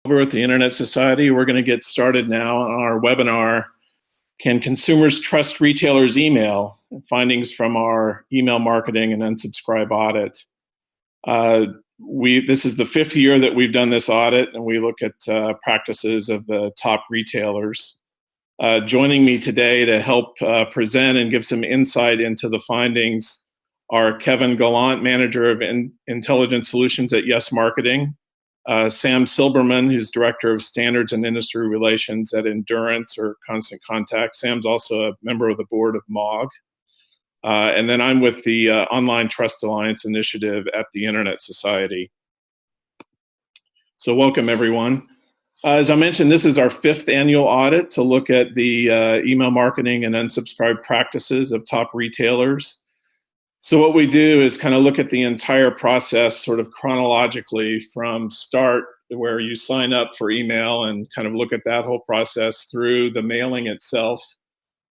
Over with the Internet Society. We're going to get started now on our webinar, Can Consumers Trust Retailers' Email? Findings from our email marketing and unsubscribe audit. This is the 5th year that we've done this audit, and we look at practices of the top retailers. Joining me today to help present and give some insight into the findings are Kevin Gallant, Manager of Intelligent Solutions at Yes Marketing, Sam Silberman, who's Director of Standards and Industry Relations at Endurance or Constant Contact. Sam's also a member of the board of MOG. And then I'm with the Online Trust Alliance Initiative at the Internet Society. So welcome, everyone. As I mentioned, this is our 5th annual audit to look at the email marketing and unsubscribe practices of top retailers. So what we do is kind of look at the entire process sort of chronologically from start where you sign up for email and kind of look at that whole process through the mailing itself.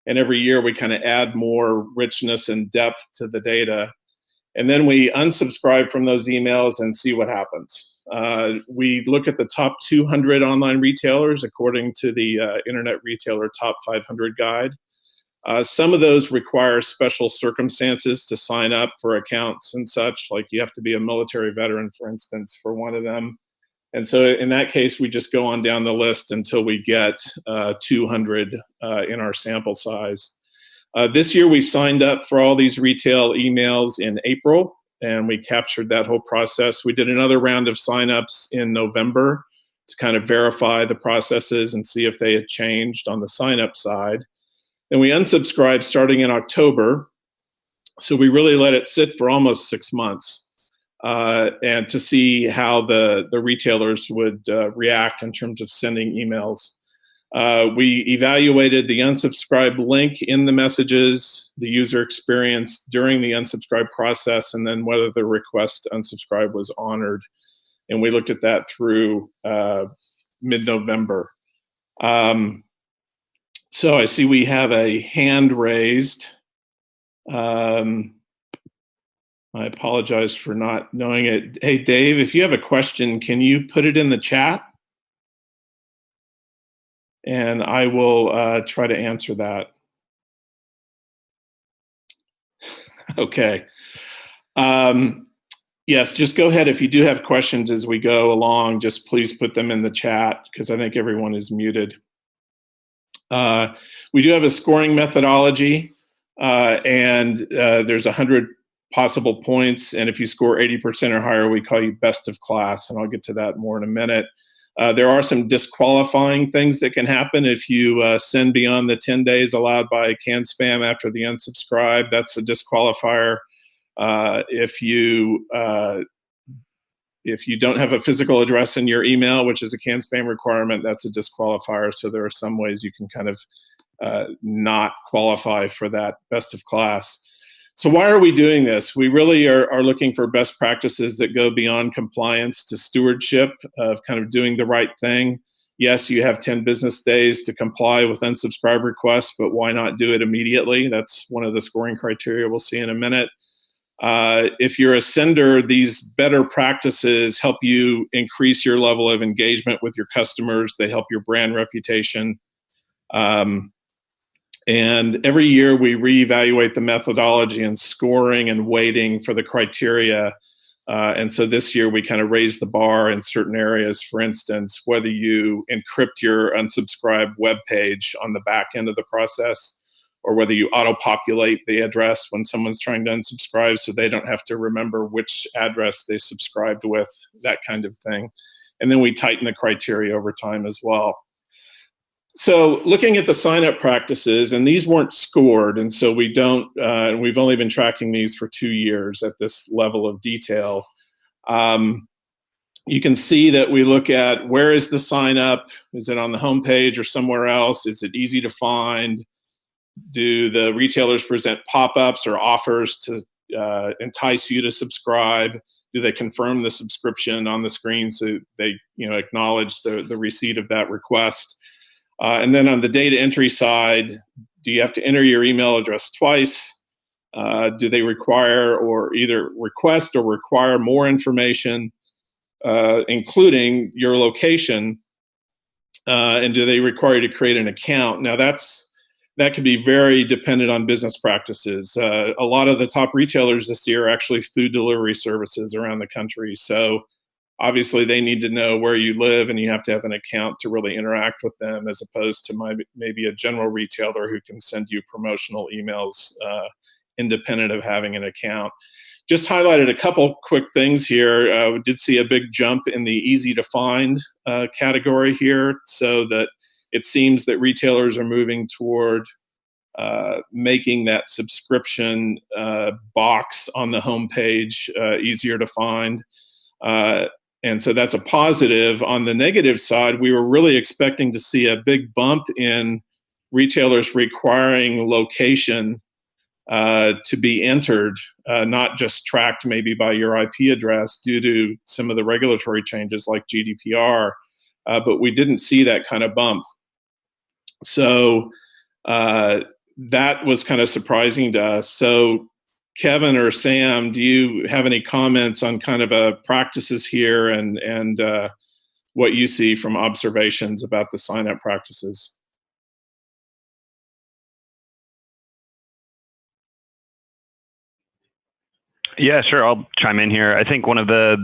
And every year we kind of add more richness and depth to the data. And then we unsubscribe from those emails and see what happens. We look at the top 200 online retailers according to the Internet Retailer Top 500 Guide. Some of those require special circumstances to sign up for accounts and such, like you have to be a military veteran, for instance, for one of them. And so in that case, we just go on down the list until we get 200 in our sample size. This year, we signed up for all these retail emails in April, and we captured that whole process. We did another round of signups in November to kind of verify the processes and see if they had changed on the sign-up side. And we unsubscribed starting in October. So we really let it sit for almost 6 months and to see how the retailers would react in terms of sending emails. We evaluated the unsubscribe link in the messages, the user experience during the unsubscribe process, and then whether the request to unsubscribe was honored. And we looked at that through mid-November. So I see we have a hand raised. I apologize for not knowing it. Hey, Dave, if you have a question, can you put it in the chat? And I will try to answer that. Okay. Yes, just go ahead. If you do have questions as we go along, just please put them in the chat because I think everyone is muted. We do have a scoring methodology, and there's 100 possible points. And if you score 80% or higher, we call you best of class. And I'll get to that more in a minute. There are some disqualifying things that can happen if you send beyond the 10 days allowed by CAN spam after the unsubscribe. That's a disqualifier. If you don't have a physical address in your email, which is a CAN spam requirement, that's a disqualifier. So there are some ways you can kind of not qualify for that best of class. So why are we doing this? We really are looking for best practices that go beyond compliance to stewardship of kind of doing the right thing. Yes, you have 10 business days to comply with unsubscribe requests, but why not do it immediately? That's one of the scoring criteria we'll see in a minute. If you're a sender, these better practices help you increase your level of engagement with your customers. They help your brand reputation. And every year we reevaluate the methodology and scoring and weighting for the criteria. And so this year we kind of raised the bar in certain areas. For instance, whether you encrypt your unsubscribed web page on the back end of the process, or whether you auto-populate the address when someone's trying to unsubscribe so they don't have to remember which address they subscribed with, that kind of thing. And then we tighten the criteria over time as well. So looking at the sign-up practices, and these weren't scored, and so we've only been tracking these for 2 years at this level of detail. You can see that we look at where is the sign-up? Is it on the home page or somewhere else? Is it easy to find? Do the retailers present pop-ups or offers to entice you to subscribe? Do they confirm the subscription on the screen so they acknowledge the receipt of that request? And then on the data entry side, do you have to enter your email address twice? Do they require or either request or require more information, including your location And do they require you to create an account? Now that could be very dependent on business practices. A lot of the top retailers this year are actually food delivery services around the country. So obviously they need to know where you live, and you have to have an account to really interact with them, as opposed to maybe a general retailer who can send you promotional emails independent of having an account. Just highlighted a couple quick things here. We did see a big jump in the easy to find category here, so that it seems that retailers are moving toward making that subscription box on the homepage easier to find. And so that's a positive. On the negative side, we were really expecting to see a big bump in retailers requiring location to be entered, not just tracked maybe by your IP address due to some of the regulatory changes like GDPR, but we didn't see that kind of bump. So that was kind of surprising to us. So Kevin or Sam, do you have any comments on kind of practices here and what you see from observations about the sign-up practices? Yeah, sure. I'll chime in here. I think one of the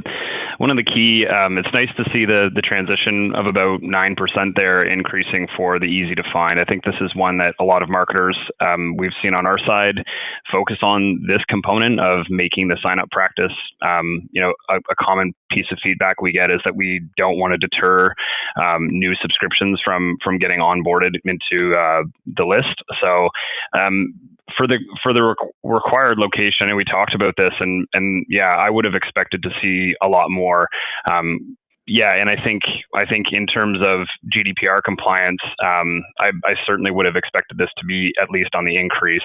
key, it's nice to see the transition of about 9% there increasing for the easy to find. I think this is one that a lot of marketers we've seen on our side focus on this component of making the sign up practice. A common piece of feedback we get is that we don't want to deter new subscriptions from getting onboarded into the list. So for the required location, and we talked about this, and yeah, I would have expected to see a lot more. And I think in terms of GDPR compliance, I certainly would have expected this to be at least on the increase.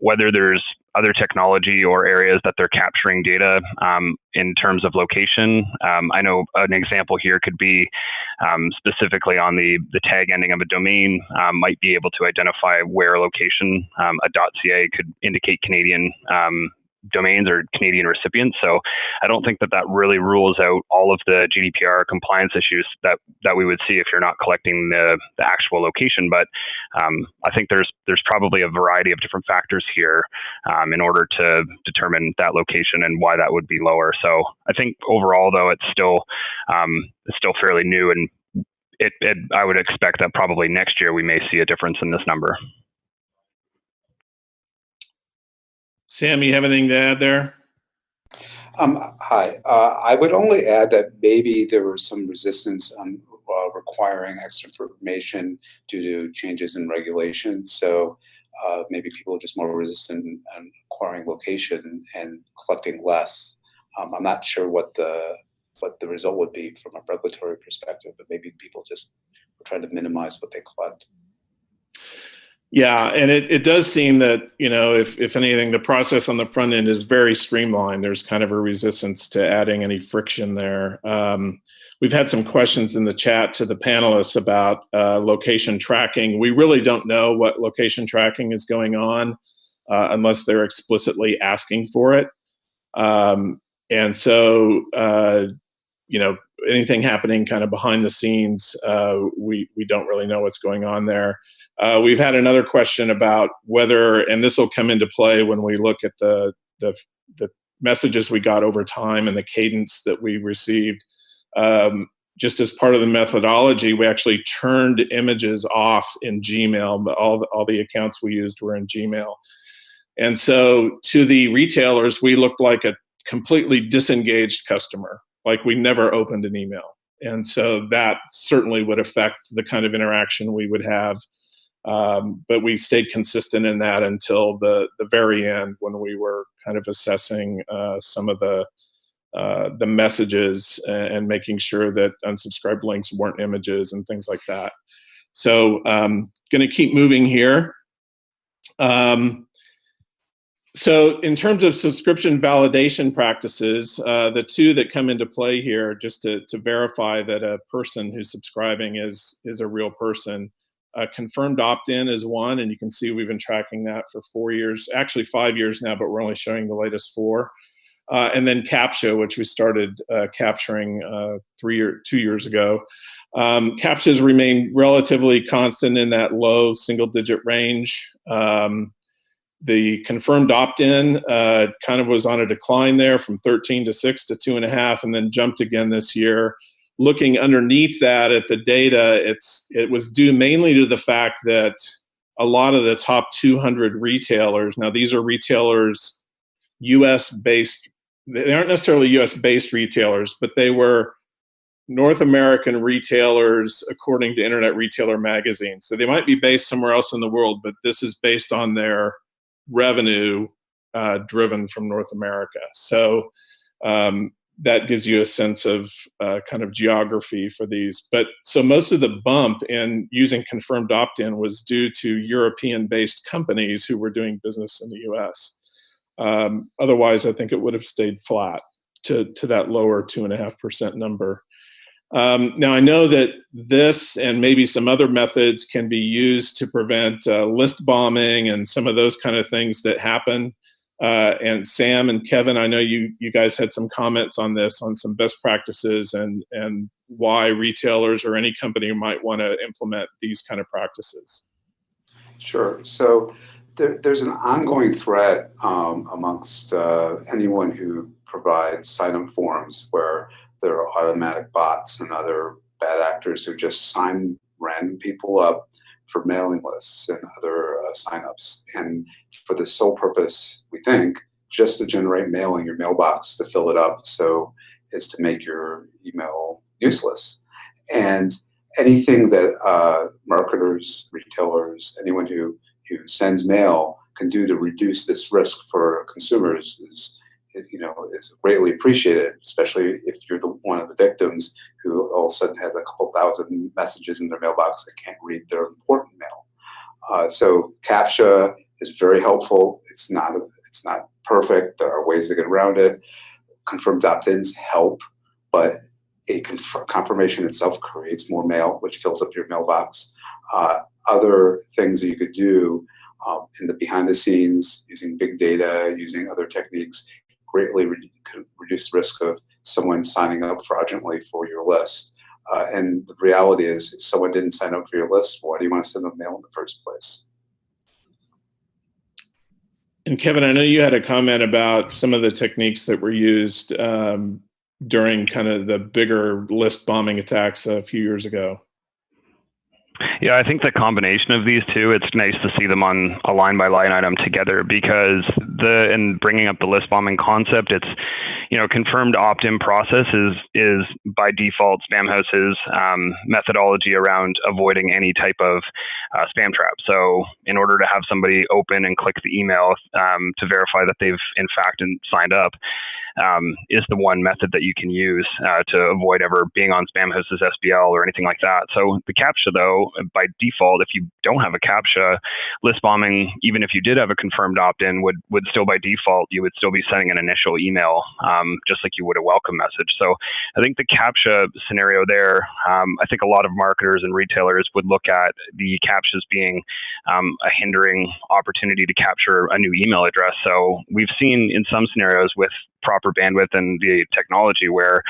Whether there's other technology or areas that they're capturing data in terms of location. I know an example here could be specifically on the tag ending of a domain might be able to identify where a location, a .ca could indicate Canadian domains or Canadian recipients. So I don't think that really rules out all of the GDPR compliance issues that we would see if you're not collecting the actual location. But I think there's probably a variety of different factors here in order to determine that location and why that would be lower. So I think overall, though, it's still fairly new, and I would expect that probably next year we may see a difference in this number. Sam, you have anything to add there? Hi. I would only add that maybe there was some resistance on requiring extra information due to changes in regulation. So maybe people are just more resistant on acquiring location and collecting less. I'm not sure what the result would be from a regulatory perspective, but maybe people just were trying to minimize what they collect. Yeah, and it does seem that, if anything, the process on the front end is very streamlined. There's kind of a resistance to adding any friction there. We've had some questions in the chat to the panelists about location tracking. We really don't know what location tracking is going on unless they're explicitly asking for it. And so, anything happening kind of behind the scenes, we don't really know what's going on there. We've had another question about whether, and this will come into play when we look at the messages we got over time and the cadence that we received. Just as part of the methodology, we actually turned images off in Gmail. But all the accounts we used were in Gmail. And so to the retailers, we looked like a completely disengaged customer, like we never opened an email. And so that certainly would affect the kind of interaction we would have. But we stayed consistent in that until the very end, when we were kind of assessing some of the messages and making sure that unsubscribed links weren't images and things like that. So going to keep moving here. So in terms of subscription validation practices, the two that come into play here, just to verify that a person who's subscribing is a real person. Confirmed opt-in is one, and you can see we've been tracking that for 4 years, actually 5 years now, but we're only showing the latest 4. and then CAPTCHA, which we started capturing 2 years ago. CAPTCHAs remain relatively constant in that low single-digit range. The confirmed opt-in kind of was on a decline there from 13 to 6 to 2.5, and then jumped again this year. Looking underneath that at the data, it was due mainly to the fact that a lot of the top 200 retailers, now these are retailers US-based, they aren't necessarily US-based retailers, but they were North American retailers according to Internet Retailer Magazine. So they might be based somewhere else in the world, but this is based on their revenue driven from North America. So that gives you a sense of kind of geography for these. But so most of the bump in using confirmed opt-in was due to European-based companies who were doing business in the US. Otherwise, I think it would have stayed flat to that lower 2.5% number. Now, I know that this and maybe some other methods can be used to prevent list bombing and some of those kind of things that happen. And Sam and Kevin, I know you guys had some comments on this, on some best practices and why retailers or any company might want to implement these kind of practices. Sure. So there's an ongoing threat amongst anyone who provides sign-up forms where there are automatic bots and other bad actors who just sign random people up for mailing lists and other signups, and for the sole purpose, we think, just to generate mail in your mailbox, to fill it up, so as to make your email useless. And anything that marketers, retailers, anyone who sends mail can do to reduce this risk for consumers is greatly appreciated, especially if you're one of the victims who all of a sudden has a couple thousand messages in their mailbox that can't read their important mail. So CAPTCHA is very helpful. It's not perfect. There are ways to get around it. Confirmed opt-ins help, but a confirmation itself creates more mail, which fills up your mailbox. Other things that you could do in the behind the scenes, using big data, using other techniques, greatly reduce the risk of someone signing up fraudulently for your list. And the reality is, if someone didn't sign up for your list, why do you want to send them mail in the first place? And Kevin, I know you had a comment about some of the techniques that were used during kind of the bigger list bombing attacks a few years ago. Yeah, I think the combination of these two, it's nice to see them on a line by line item together, because in bringing up the list bombing concept, it's, confirmed opt-in process is by default Spamhouse's methodology around avoiding any type of spam trap. So in order to have somebody open and click the email to verify that they've in fact signed up, is the one method that you can use to avoid ever being on Spamhouse's SBL or anything like that. So the CAPTCHA, though, by default, if you don't have a CAPTCHA, list bombing, even if you did have a confirmed opt-in, would still by default, you would still be sending an initial email, just like you would a welcome message. So I think the CAPTCHA scenario there, I think a lot of marketers and retailers would look at the CAPTCHAs being a hindering opportunity to capture a new email address. So we've seen in some scenarios with proper bandwidth and the technology where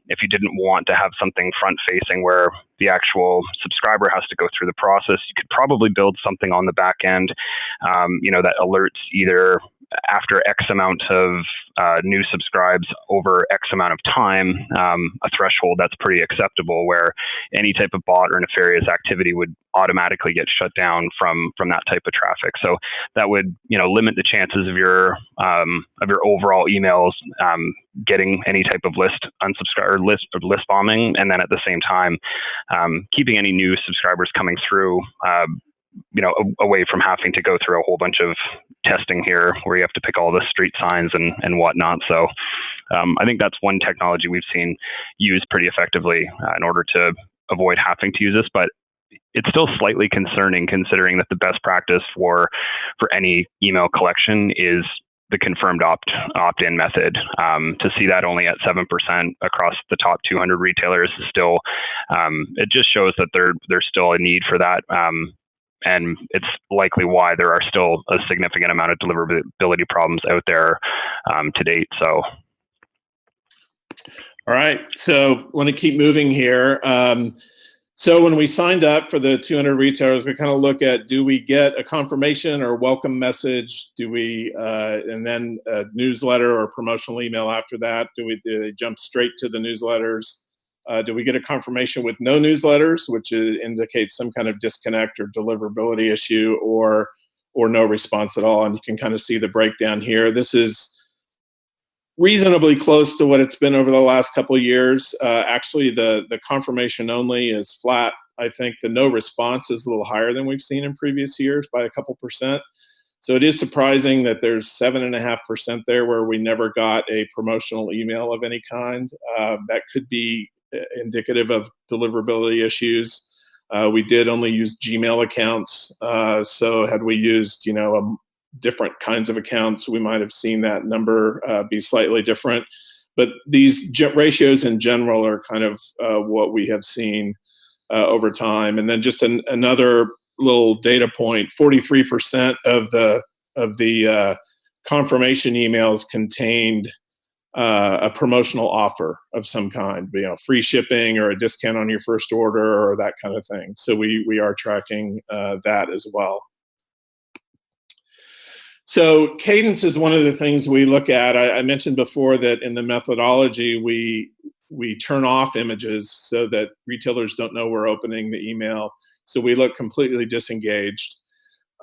if you didn't want to have something front facing where the actual subscriber has to go through the process, you could probably build something on the back end, that alerts either after X amount of new subscribes over X amount of time, a threshold that's pretty acceptable, where any type of bot or nefarious activity would automatically get shut down from that type of traffic. So that would limit the chances of your overall emails getting any type of list bombing, and then at the same time keeping any new subscribers coming through away from having to go through a whole bunch of testing here where you have to pick all the street signs and whatnot. So I think that's one technology we've seen used pretty effectively in order to avoid having to use this, but it's still slightly concerning considering that the best practice for any email collection is the confirmed opt-in method. To see that only at 7% across the top 200 retailers is still, it just shows that there's still a need for that. and it's likely why there are still a significant amount of deliverability problems out there to date. So. All right, so want to keep moving here. So when we signed up for the 200 retailers, we kind of look at, do we get a confirmation or welcome message? Do we, and then a newsletter or promotional email after that? Do they jump straight to the newsletters? Do we get a confirmation with no newsletters, which indicates some kind of disconnect or deliverability issue, or no response at all? And you can kind of see the breakdown here. This is reasonably close to what it's been over the last couple of years. Actually, the confirmation only is flat. I think the no response is a little higher than we've seen in previous years by a couple percent. So it is surprising that there's 7.5% there where we never got a promotional email of any kind. That could be indicative of deliverability issues. We did only use Gmail accounts. So had we used, different kinds of accounts, we might have seen that number be slightly different. But these ratios in general are kind of what we have seen over time. And then just another little data point: 43% of the confirmation emails contained a promotional offer of some kind, free shipping or a discount on your first order or that kind of thing. So we are tracking that as well. So cadence is one of the things we look at. I mentioned before that in the methodology, we turn off images so that retailers don't know we're opening the email. So we look completely disengaged.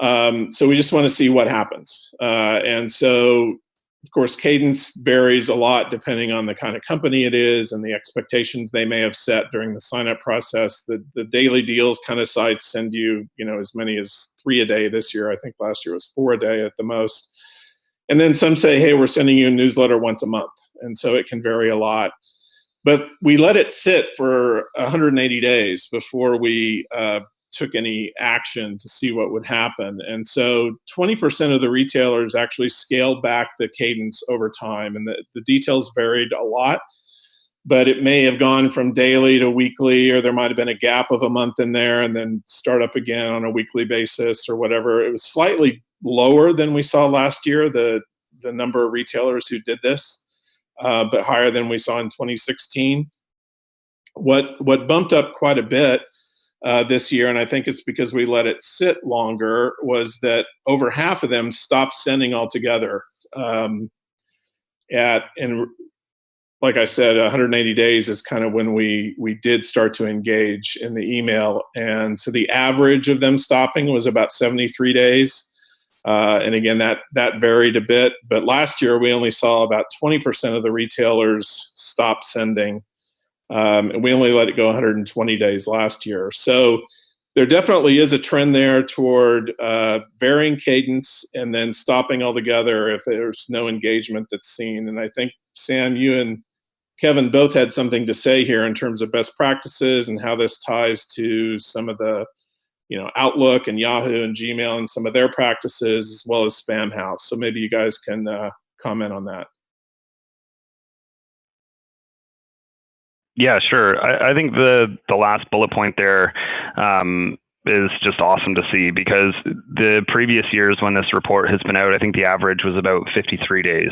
So we just want to see what happens. And so, of course, cadence varies a lot depending on the kind of company it is and the expectations they may have set during the sign-up process. The daily deals kind of sites send you, as many as 3 a day this year. I think last year was 4 a day at the most. And then some say, hey, we're sending you a newsletter once a month. And so it can vary a lot. But we let it sit for 180 days before we took any action to see what would happen. And so 20% of the retailers actually scaled back the cadence over time. And the details varied a lot, but it may have gone from daily to weekly, or there might have been a gap of a month in there and then start up again on a weekly basis or whatever. It was slightly lower than we saw last year, the number of retailers who did this, but higher than we saw in 2016. What bumped up quite a bit this year, and I think it's because we let it sit longer, was that over half of them stopped sending altogether. And like I said, 180 days is kind of when we did start to engage in the email. And so the average of them stopping was about 73 days. And again, that varied a bit. But last year, we only saw about 20% of the retailers stop sending. And we only let it go 120 days last year. So there definitely is a trend there toward varying cadence and then stopping altogether if there's no engagement that's seen. And I think, Sam, you and Kevin both had something to say here in terms of best practices and how this ties to some of the, Outlook and Yahoo and Gmail and some of their practices, as well as Spamhaus. So maybe you guys can comment on that. Yeah, sure. I think the last bullet point there is just awesome to see, because the previous years when this report has been out, I think the average was about 53 days,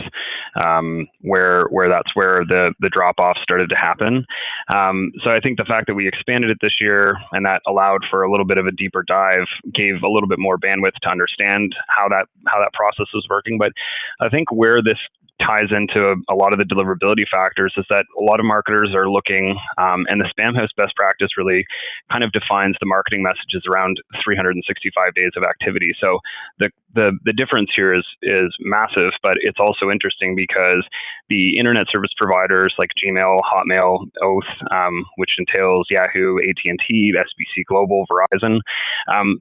where that's where the drop-off started to happen. So I think the fact that we expanded it this year and that allowed for a little bit of a deeper dive gave a little bit more bandwidth to understand how that process was working. But I think where this ties into a lot of the deliverability factors is that a lot of marketers are looking, and the Spamhaus best practice really kind of defines the marketing messages around 365 days of activity. So the difference here is massive, but it's also interesting because the internet service providers like Gmail, Hotmail, Oath, which entails Yahoo, AT&T, SBC Global, Verizon,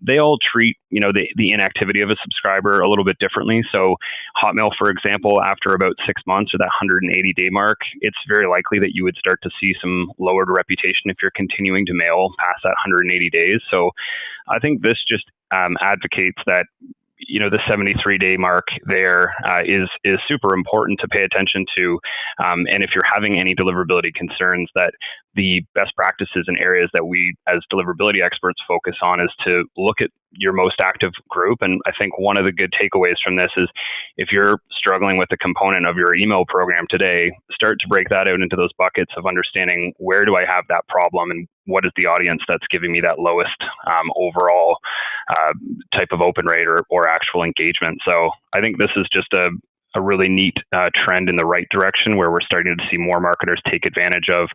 they all treat the inactivity of a subscriber a little bit differently. So Hotmail, for example, after about 6 months or that 180-day mark, it's very likely that you would start to see some lowered reputation if you're continuing to mail past that 180 days. So I think this just advocates that the 73-day mark there is super important to pay attention to. And if you're having any deliverability concerns, that the best practices and areas that we as deliverability experts focus on is to look at your most active group. And I think one of the good takeaways from this is if you're struggling with a component of your email program today, start to break that out into those buckets of understanding where do I have that problem and what is the audience that's giving me that lowest overall type of open rate or actual engagement. So I think this is just a really neat trend in the right direction where we're starting to see more marketers take advantage of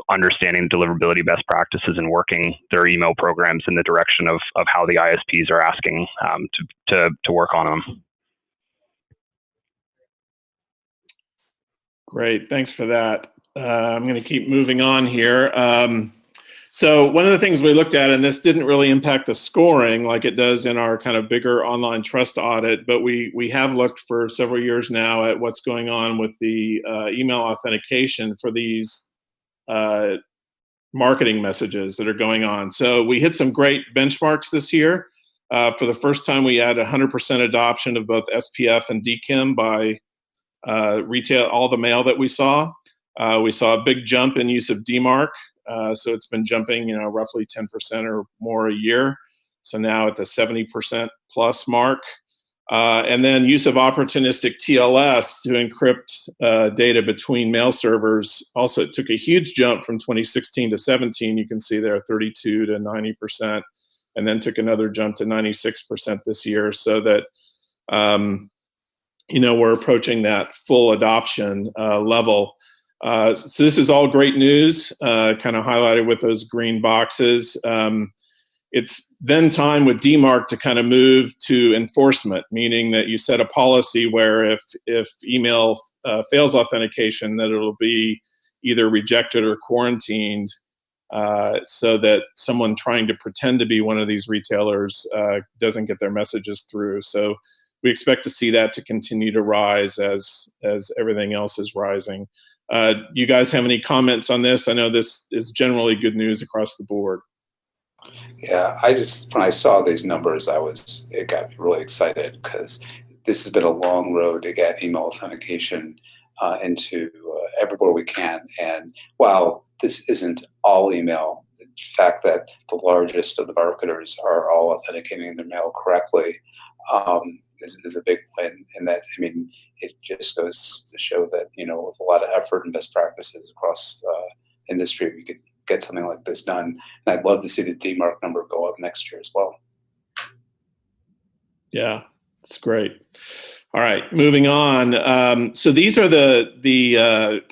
understanding deliverability best practices and working their email programs in the direction of how the ISPs are asking to work on them. Great, thanks for that. I'm going to keep moving on here. So one of the things we looked at, and this didn't really impact the scoring like it does in our kind of bigger online trust audit, but we have looked for several years now at what's going on with the email authentication for these marketing messages that are going on. So we hit some great benchmarks this year. For the first time, we had 100% adoption of both SPF and DKIM by retail, all the mail that we saw. We saw a big jump in use of DMARC. So it's been jumping, roughly 10% or more a year. So now at the 70% plus mark. And then use of opportunistic TLS to encrypt data between mail servers. Also, it took a huge jump from 2016 to 17. You can see there 32 to 90%, and then took another jump to 96% this year. So that, we're approaching that full adoption level. So this is all great news, kind of highlighted with those green boxes. It's then time with DMARC to kind of move to enforcement, meaning that you set a policy where if email fails authentication, that it'll be either rejected or quarantined, so that someone trying to pretend to be one of these retailers doesn't get their messages through. So we expect to see that to continue to rise as everything else is rising. You guys have any comments on this? I know this is generally good news across the board. Yeah, when I saw these numbers, it got me really excited because this has been a long road to get email authentication into everywhere we can. And while this isn't all email, the fact that the largest of the marketers are all authenticating their mail correctly is a big win. And that, it just goes to show that, with a lot of effort and best practices across industry, we could get something like this done. And I'd love to see the DMARC number go up next year as well. Yeah, that's great. All right, moving on. So these are the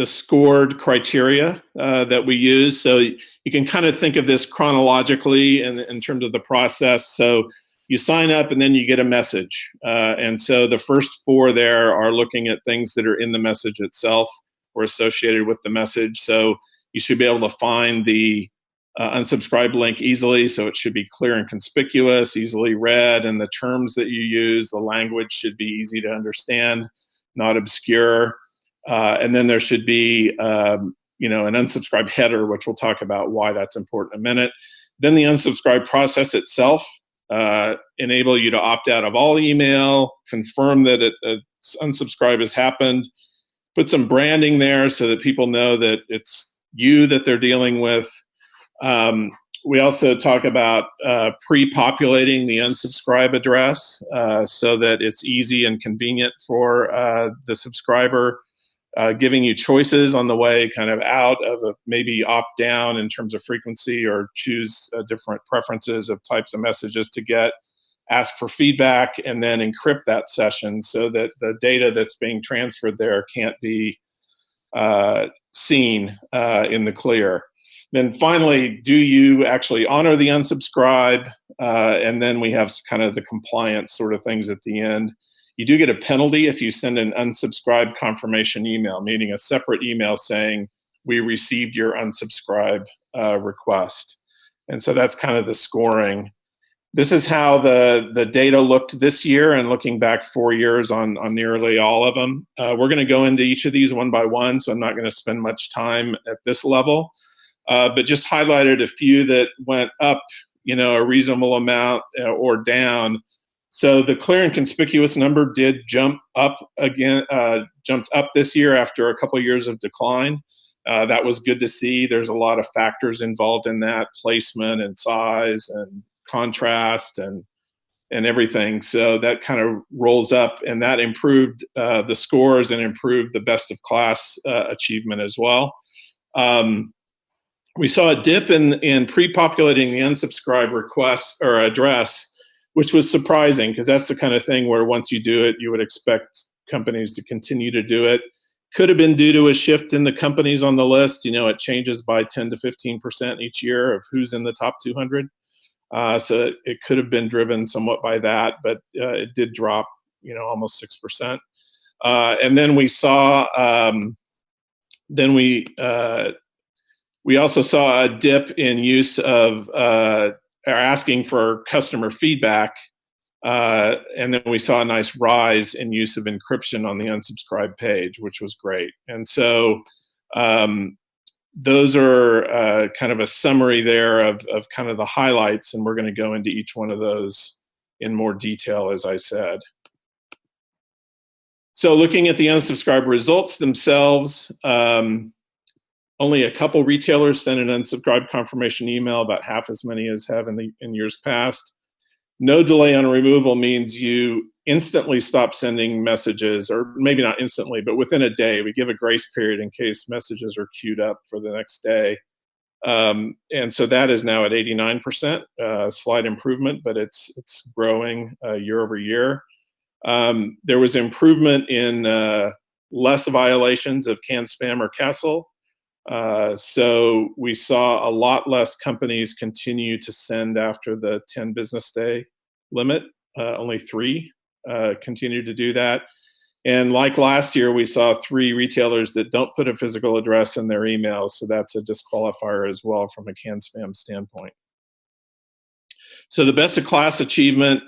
scored criteria that we use. So you can kind of think of this chronologically in terms of the process. So you sign up and then you get a message. And so the first four there are looking at things that are in the message itself or associated with the message. So you should be able to find the unsubscribe link easily. So it should be clear and conspicuous, easily read, and the terms that you use, the language should be easy to understand, not obscure. And then there should be an unsubscribe header, which we'll talk about why that's important in a minute. Then the unsubscribe process itself, enable you to opt out of all email, confirm that unsubscribe has happened, put some branding there so that people know that it's you that they're dealing with. We also talk about pre-populating the unsubscribe address so that it's easy and convenient for the subscriber, giving you choices on the way kind of out of maybe opt down in terms of frequency or choose different preferences of types of messages to get, ask for feedback, and then encrypt that session so that the data that's being transferred there can't be seen in the clear. Then finally, do you actually honor the unsubscribe? And then we have kind of the compliance sort of things at the end. You do get a penalty if you send an unsubscribe confirmation email, meaning a separate email saying, we received your unsubscribe request. And so that's kind of the scoring. This is how the data looked this year, and looking back 4 years on nearly all of them. We're going to go into each of these one by one, so I'm not going to spend much time at this level, but just highlighted a few that went up, a reasonable amount or down. So the clear and conspicuous number did jump up again, jumped up this year after a couple of years of decline. That was good to see. There's a lot of factors involved in that, placement and size and contrast and everything. So that kind of rolls up, and that improved the scores and improved the best of class achievement as well. We saw a dip in pre-populating the unsubscribe request or address, which was surprising because that's the kind of thing where once you do it, you would expect companies to continue to do it. Could have been due to a shift in the companies on the list. It changes by 10 to 15% each year of who's in the top 200. So it could have been driven somewhat by that, but it did drop, almost 6%. And then we saw, we also saw a dip in use of asking for customer feedback. And then we saw a nice rise in use of encryption on the unsubscribe page, which was great. And so those are kind of a summary there of kind of the highlights, and we're going to go into each one of those in more detail, as I said. So looking at the unsubscribe results themselves, only a couple retailers sent an unsubscribe confirmation email, about half as many as have in years past. No delay on removal means you instantly stop sending messages, or maybe not instantly, but within a day. We give a grace period in case messages are queued up for the next day. And so that is now at 89%, slight improvement, but it's growing year over year. There was improvement in less violations of canned spam or CASL. So we saw a lot less companies continue to send after the 10 business day limit. Only 3 continue to do that. And like last year, we saw 3 retailers that don't put a physical address in their emails. So that's a disqualifier as well from a canned spam standpoint. So the best of class achievement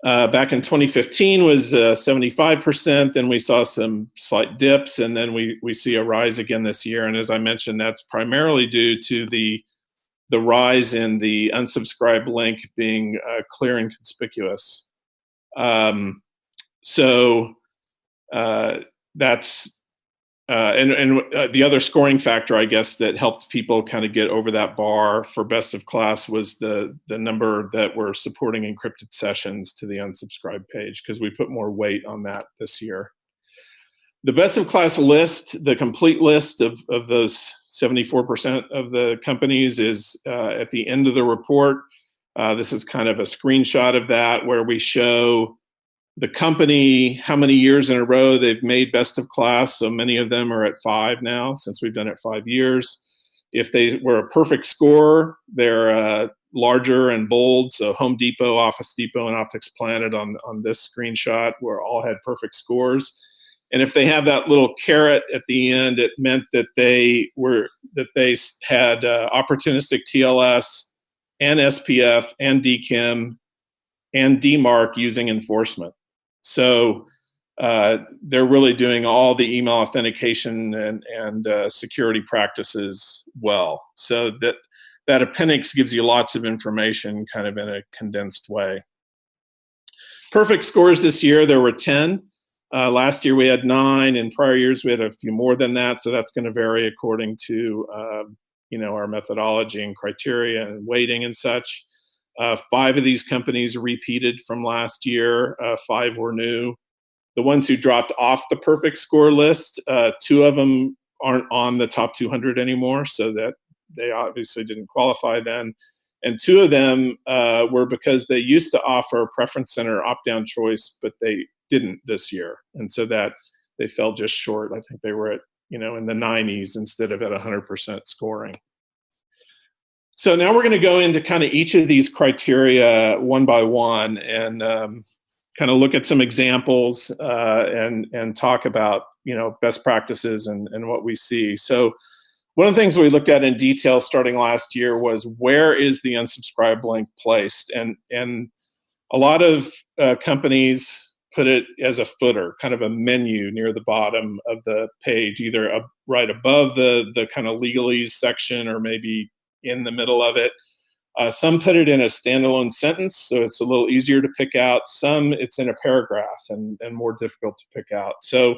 back in 2015 was 75%. Then we saw some slight dips, and then we see a rise again this year. And as I mentioned, that's primarily due to the rise in the unsubscribe link being clear and conspicuous. So that's and the other scoring factor, I guess, that helped people kind of get over that bar for best of class was the number that were supporting encrypted sessions to the unsubscribe page, because we put more weight on that this year. The best of class list, the complete list of those 74% of the companies, is at the end of the report. This is kind of a screenshot of that, where we show the company, how many years in a row they've made best of class. So many of them are at 5 now, since we've done it 5 years. If they were a perfect score, they're larger and bold. So Home Depot, Office Depot, and Optics Planet on this screenshot were all had perfect scores. And if they have that little caret at the end, it meant that they had opportunistic TLS and SPF and DKIM and DMARC using enforcement. So they're really doing all the email authentication and security practices well. So that appendix gives you lots of information kind of in a condensed way. Perfect scores this year, there were 10. Last year we had 9. In prior years we had a few more than that. So that's going to vary according to our methodology and criteria and weighting and such. 5 of these companies repeated from last year. 5 were new. The ones who dropped off the perfect score list, 2 of them aren't on the top 200 anymore, so that they obviously didn't qualify then. And 2 of them were because they used to offer a preference center opt-down choice, but they didn't this year. And so that they fell just short. I think they were at, in the 90s instead of at 100% scoring. So now we're going to go into kind of each of these criteria one by one and kind of look at some examples and talk about, best practices and what we see. So one of the things we looked at in detail starting last year was, where is the unsubscribe link placed? And a lot of companies put it as a footer, kind of a menu near the bottom of the page, either right above the kind of legalese section or maybe in the middle of it. Some put it in a standalone sentence, so it's a little easier to pick out. Some it's in a paragraph and more difficult to pick out. So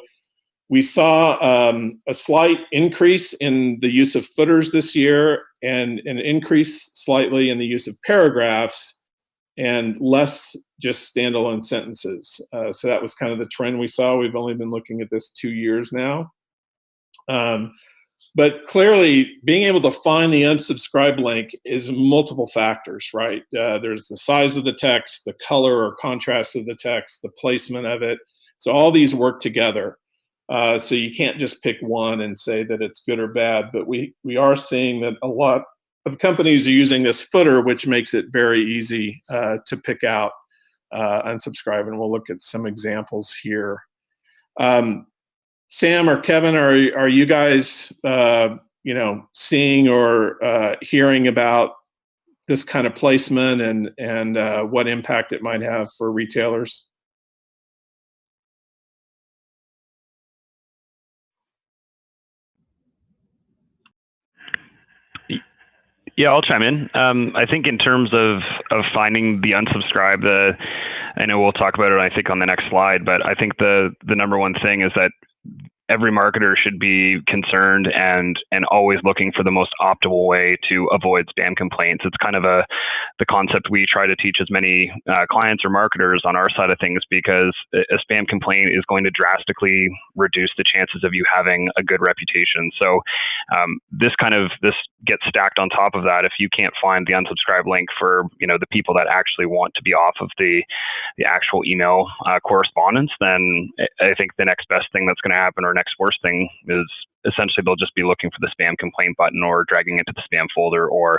We saw a slight increase in the use of footers this year, and an increase slightly in the use of paragraphs, and less just standalone sentences. So that was kind of the trend we saw. We've only been looking at this 2 years now. But clearly, being able to find the unsubscribe link is multiple factors, right? There's the size of the text, the color or contrast of the text, the placement of it. So all these work together. So you can't just pick one and say that it's good or bad, but we are seeing that a lot of companies are using this footer, which makes it very easy to pick out unsubscribe, and we'll look at some examples here. Sam or Kevin, are you guys seeing or hearing about this kind of placement and what impact it might have for retailers? Yeah, I'll chime in. I think in terms of finding the unsubscribe, I know we'll talk about it, I think, on the next slide, but I think the number one thing is that every marketer should be concerned and always looking for the most optimal way to avoid spam complaints. It's kind of the concept we try to teach as many clients or marketers on our side of things, because a spam complaint is going to drastically reduce the chances of you having a good reputation. So this gets stacked on top of that. If you can't find the unsubscribe link for the people that actually want to be off of the actual email correspondence, then I think the next best thing that's going to happen, or next worst thing, is essentially they'll just be looking for the spam complaint button, or dragging it to the spam folder, or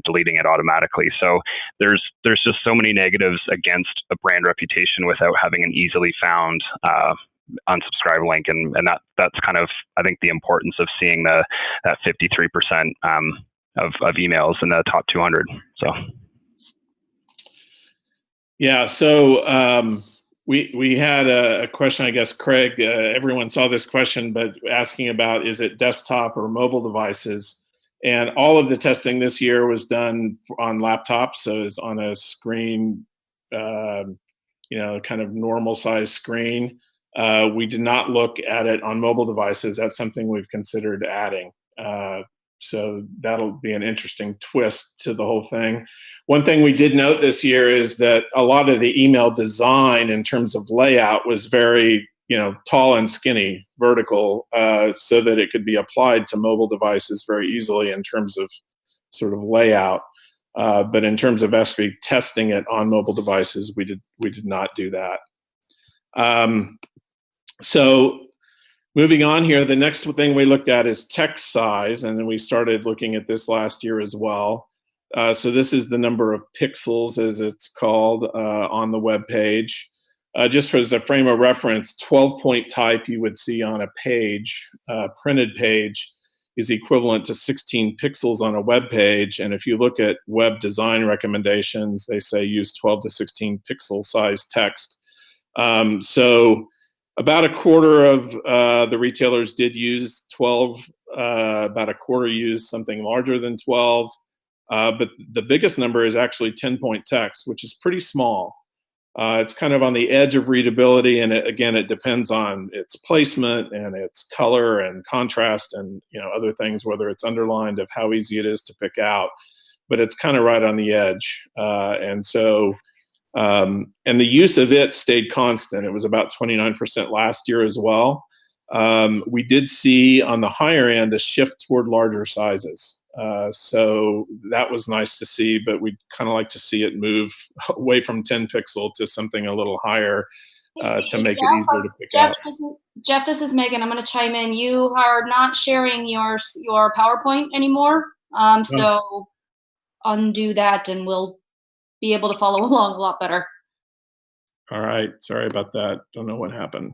deleting it automatically. So there's just so many negatives against a brand reputation without having an easily found unsubscribe link, and that's kind of, I think, the importance of seeing that 53% of emails in the top 200. So yeah, so we had a question, I guess, Craig, everyone saw this question, but asking about, is it desktop or mobile devices? And all of the testing this year was done on laptops, so it's on a screen, kind of normal size screen. We did not look at it on mobile devices. That's something we've considered adding. So that'll be an interesting twist to the whole thing. One thing we did note this year is that a lot of the email design in terms of layout was very, tall and skinny, vertical, so that it could be applied to mobile devices very easily in terms of sort of layout. But in terms of actually testing it on mobile devices, we did not do that. So moving on here, the next thing we looked at is text size, and then we started looking at this last year as well. So this is the number of pixels, as it's called, on the web page. Just as a frame of reference, 12-point type you would see on a page, printed page, is equivalent to 16 pixels on a web page. And if you look at web design recommendations, they say use 12 to 16 pixel size text. So about a quarter of the retailers did use 12. About a quarter used something larger than 12. But the biggest number is actually 10-point text, which is pretty small. It's kind of on the edge of readability, and it depends on its placement and its color and contrast and other things, whether it's underlined, of how easy it is to pick out. But it's kind of right on the edge, and the use of it stayed constant. It was about 29% last year as well. We did see on the higher end a shift toward larger sizes. So that was nice to see, but we'd kind of like to see it move away from 10 pixel to something a little higher to make it easier to pick out. Jeff, this is Megan. I'm going to chime in. You are not sharing your PowerPoint anymore. So undo that and we'll be able to follow along a lot better. All right. Sorry about that. Don't know what happened.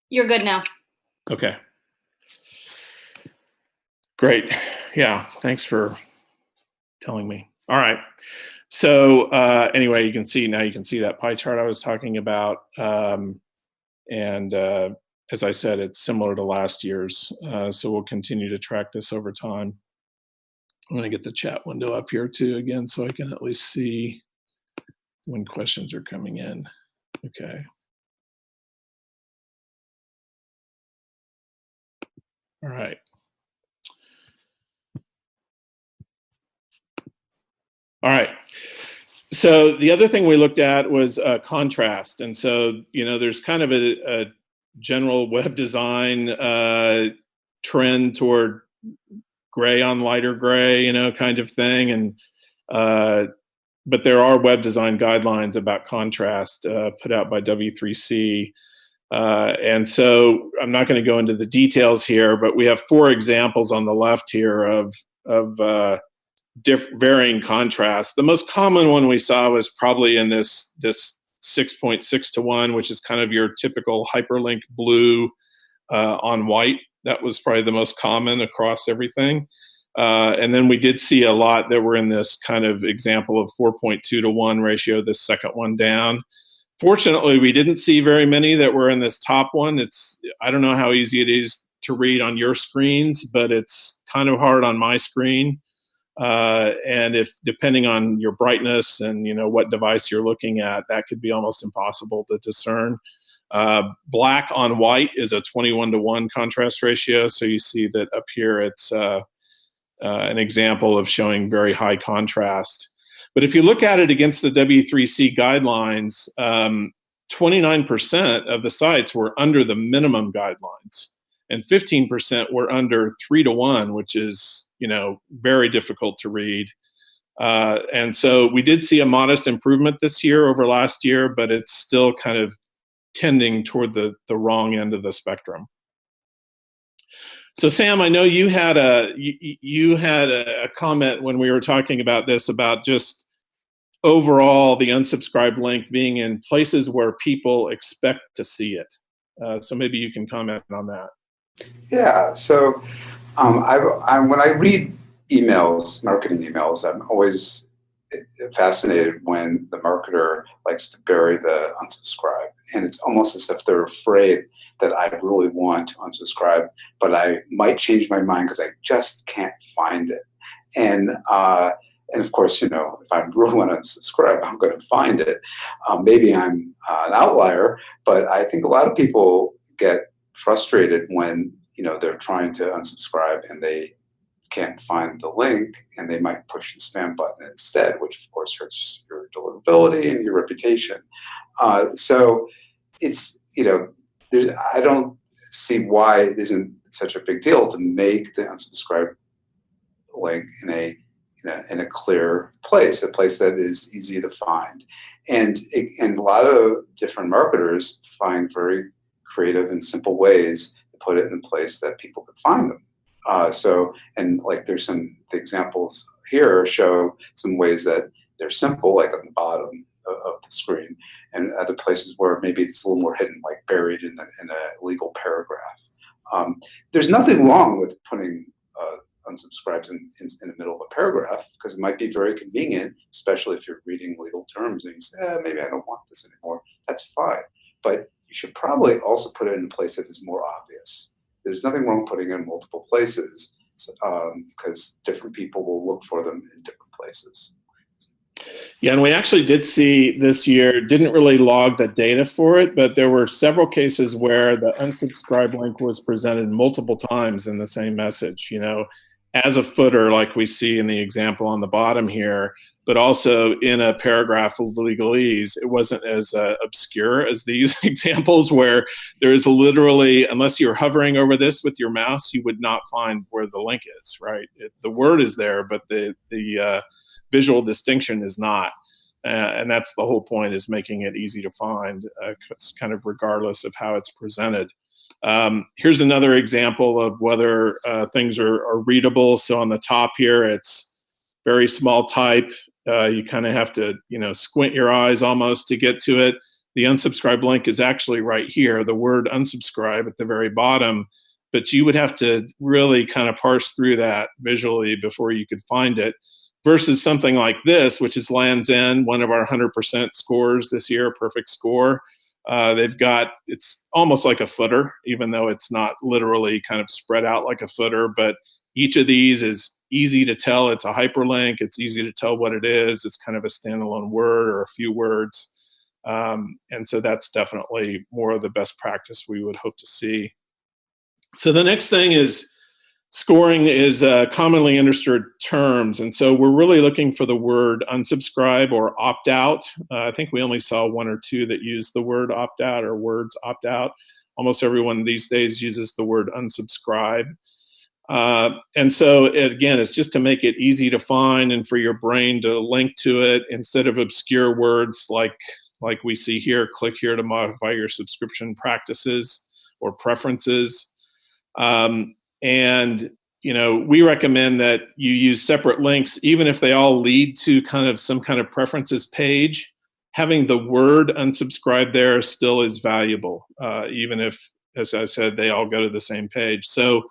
You're good now. Okay. Great. Yeah. Thanks for telling me. All right. So anyway, you can see that pie chart I was talking about. As I said, it's similar to last year's. So we'll continue to track this over time. I'm going to get the chat window up here too again, so I can at least see when questions are coming in. Okay. All right. All right. So the other thing we looked at was contrast. And so, you know, there's kind of a general web design trend toward gray on lighter gray, you know, kind of thing. And but there are web design guidelines about contrast put out by W3C. And so I'm not going to go into the details here, but we have 4 examples on the left here of varying contrast. The most common one we saw was probably in this 6.6 to 1, which is kind of your typical hyperlink blue on white. That was probably the most common across everything. And then we did see a lot that were in this kind of example of 4.2 to 1 ratio, this second one down. Fortunately, we didn't see very many that were in this top one. I don't know how easy it is to read on your screens, but it's kind of hard on my screen. And if depending on your brightness and you know what device you're looking at, that could be almost impossible to discern. Black on white is a 21 to 1 contrast ratio. So you see that up here it's an example of showing very high contrast. But if you look at it against the W3C guidelines, 29% of the sites were under the minimum guidelines, and 15% were under 3 to 1, which is, you know, very difficult to read. And so we did see a modest improvement this year over last year, but it's still kind of tending toward the wrong end of the spectrum. So Sam, I know you had a comment when we were talking about this about just overall the unsubscribed link being in places where people expect to see it. So maybe you can comment on that. Yeah. So when I read emails, marketing emails, I'm always fascinated when the marketer likes to bury the unsubscribe. And it's almost as if they're afraid that I really want to unsubscribe, but I might change my mind because I just can't find it. And of course, you know, if I really want to unsubscribe, I'm going to find it. Maybe I'm an outlier, but I think a lot of people get frustrated when, you know, they're trying to unsubscribe and they can't find the link, and they might push the spam button instead, which of course hurts your deliverability and your reputation. So it's, you know, I don't see why it isn't such a big deal to make the unsubscribe link in a clear place, a place that is easy to find. And a lot of different marketers find very creative and simple ways to put it in a place that people could find them. And like there's the examples here show some ways that they're simple, like on the bottom of the screen, and other places where maybe it's a little more hidden, like buried in a legal paragraph. There's nothing wrong with putting unsubscribes in the middle of a paragraph, because it might be very convenient, especially if you're reading legal terms and you say, maybe I don't want this anymore. That's fine. But you should probably also put it in a place that is more obvious. There's nothing wrong putting it in multiple places, because different people will look for them in different places. Yeah, and we actually did see this year, didn't really log the data for it, but there were several cases where the unsubscribe link was presented multiple times in the same message, you know, as a footer like we see in the example on the bottom here, but also in a paragraph of legalese. It wasn't as obscure as these examples where there is literally, unless you're hovering over this with your mouse, you would not find where the link is, right? The word is there, but the visual distinction is not. And that's the whole point, is making it easy to find, kind of regardless of how it's presented. Here's another example of whether things are readable. So on the top here, it's very small type. You kind of have to, you know, squint your eyes almost to get to it. The unsubscribe link is actually right here, the word unsubscribe at the very bottom, but you would have to really kind of parse through that visually before you could find it, versus something like this, which is Land's End, one of our 100% scores this year, perfect score. It's almost like a footer, even though it's not literally kind of spread out like a footer, but Each of these is easy to tell it's a hyperlink. It's easy to tell what it is. It's kind of a standalone word or a few words. And so that's definitely more of the best practice we would hope to see. So the next thing is scoring is commonly understood terms. And so we're really looking for the word unsubscribe or opt out. I think we only saw one or two that used the word opt out or words opt out. Almost everyone these days uses the word unsubscribe. And so again, it's just to make it easy to find and for your brain to link to it instead of obscure words like we see here. Click here to modify your subscription practices or preferences. And we recommend that you use separate links, even if they all lead to kind of some kind of preferences page. Having the word unsubscribe there still is valuable, even if, as I said, they all go to the same page. So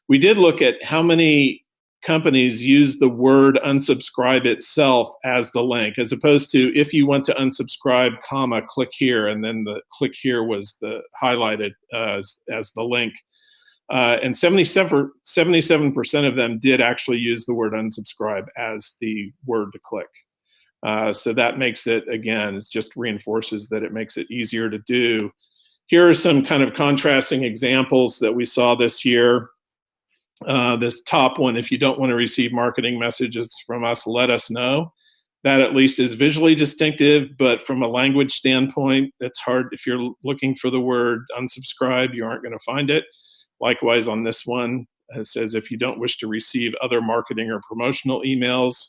we did look at how many companies use the word unsubscribe itself as the link, as opposed to if you want to unsubscribe, comma, click here, and then the click here was the highlighted as the link. And 77% of them did actually use the word unsubscribe as the word to click. So that makes it, again, it just reinforces that it makes it easier to do. Here are some kind of contrasting examples that we saw this year. This top one, if you don't want to receive marketing messages from us, let us know. That at least is visually distinctive, but from a language standpoint, it's hard. If you're looking for the word unsubscribe, you aren't going to find it. Likewise on this one, it says if you don't wish to receive other marketing or promotional emails,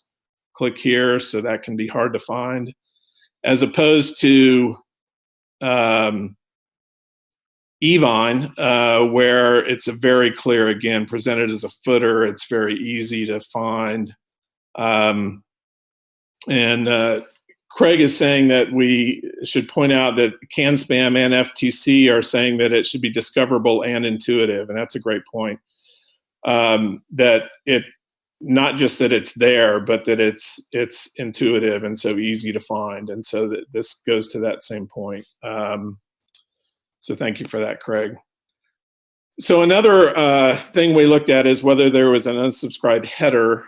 click here. So that can be hard to find. As opposed to Evine, where it's a very clear, again, presented as a footer. It's very easy to find. Craig is saying that we should point out that CAN-SPAM and FTC are saying that it should be discoverable and intuitive, and that's a great point. That it, not just that it's there, but that it's intuitive and so easy to find, and so that this goes to that same point. So thank you for that, Craig. So another thing we looked at is whether there was an unsubscribe header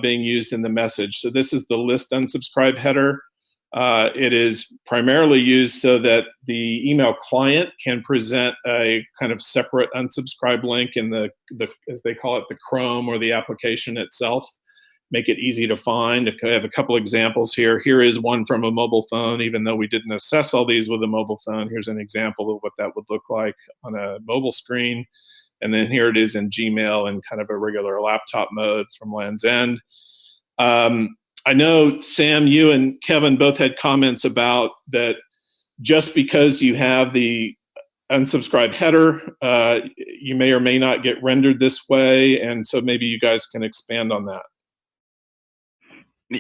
being used in the message. So this is the list unsubscribe header. It is primarily used so that the email client can present a kind of separate unsubscribe link in the as they call it, the Chrome or the application itself. Make it easy to find. I have a couple examples here. Here is one from a mobile phone, even though we didn't assess all these with a mobile phone. Here's an example of what that would look like on a mobile screen. And then here it is in Gmail in kind of a regular laptop mode from Land's End. I know, Sam, you and Kevin both had comments about that just because you have the unsubscribe header, you may or may not get rendered this way. And so maybe you guys can expand on that.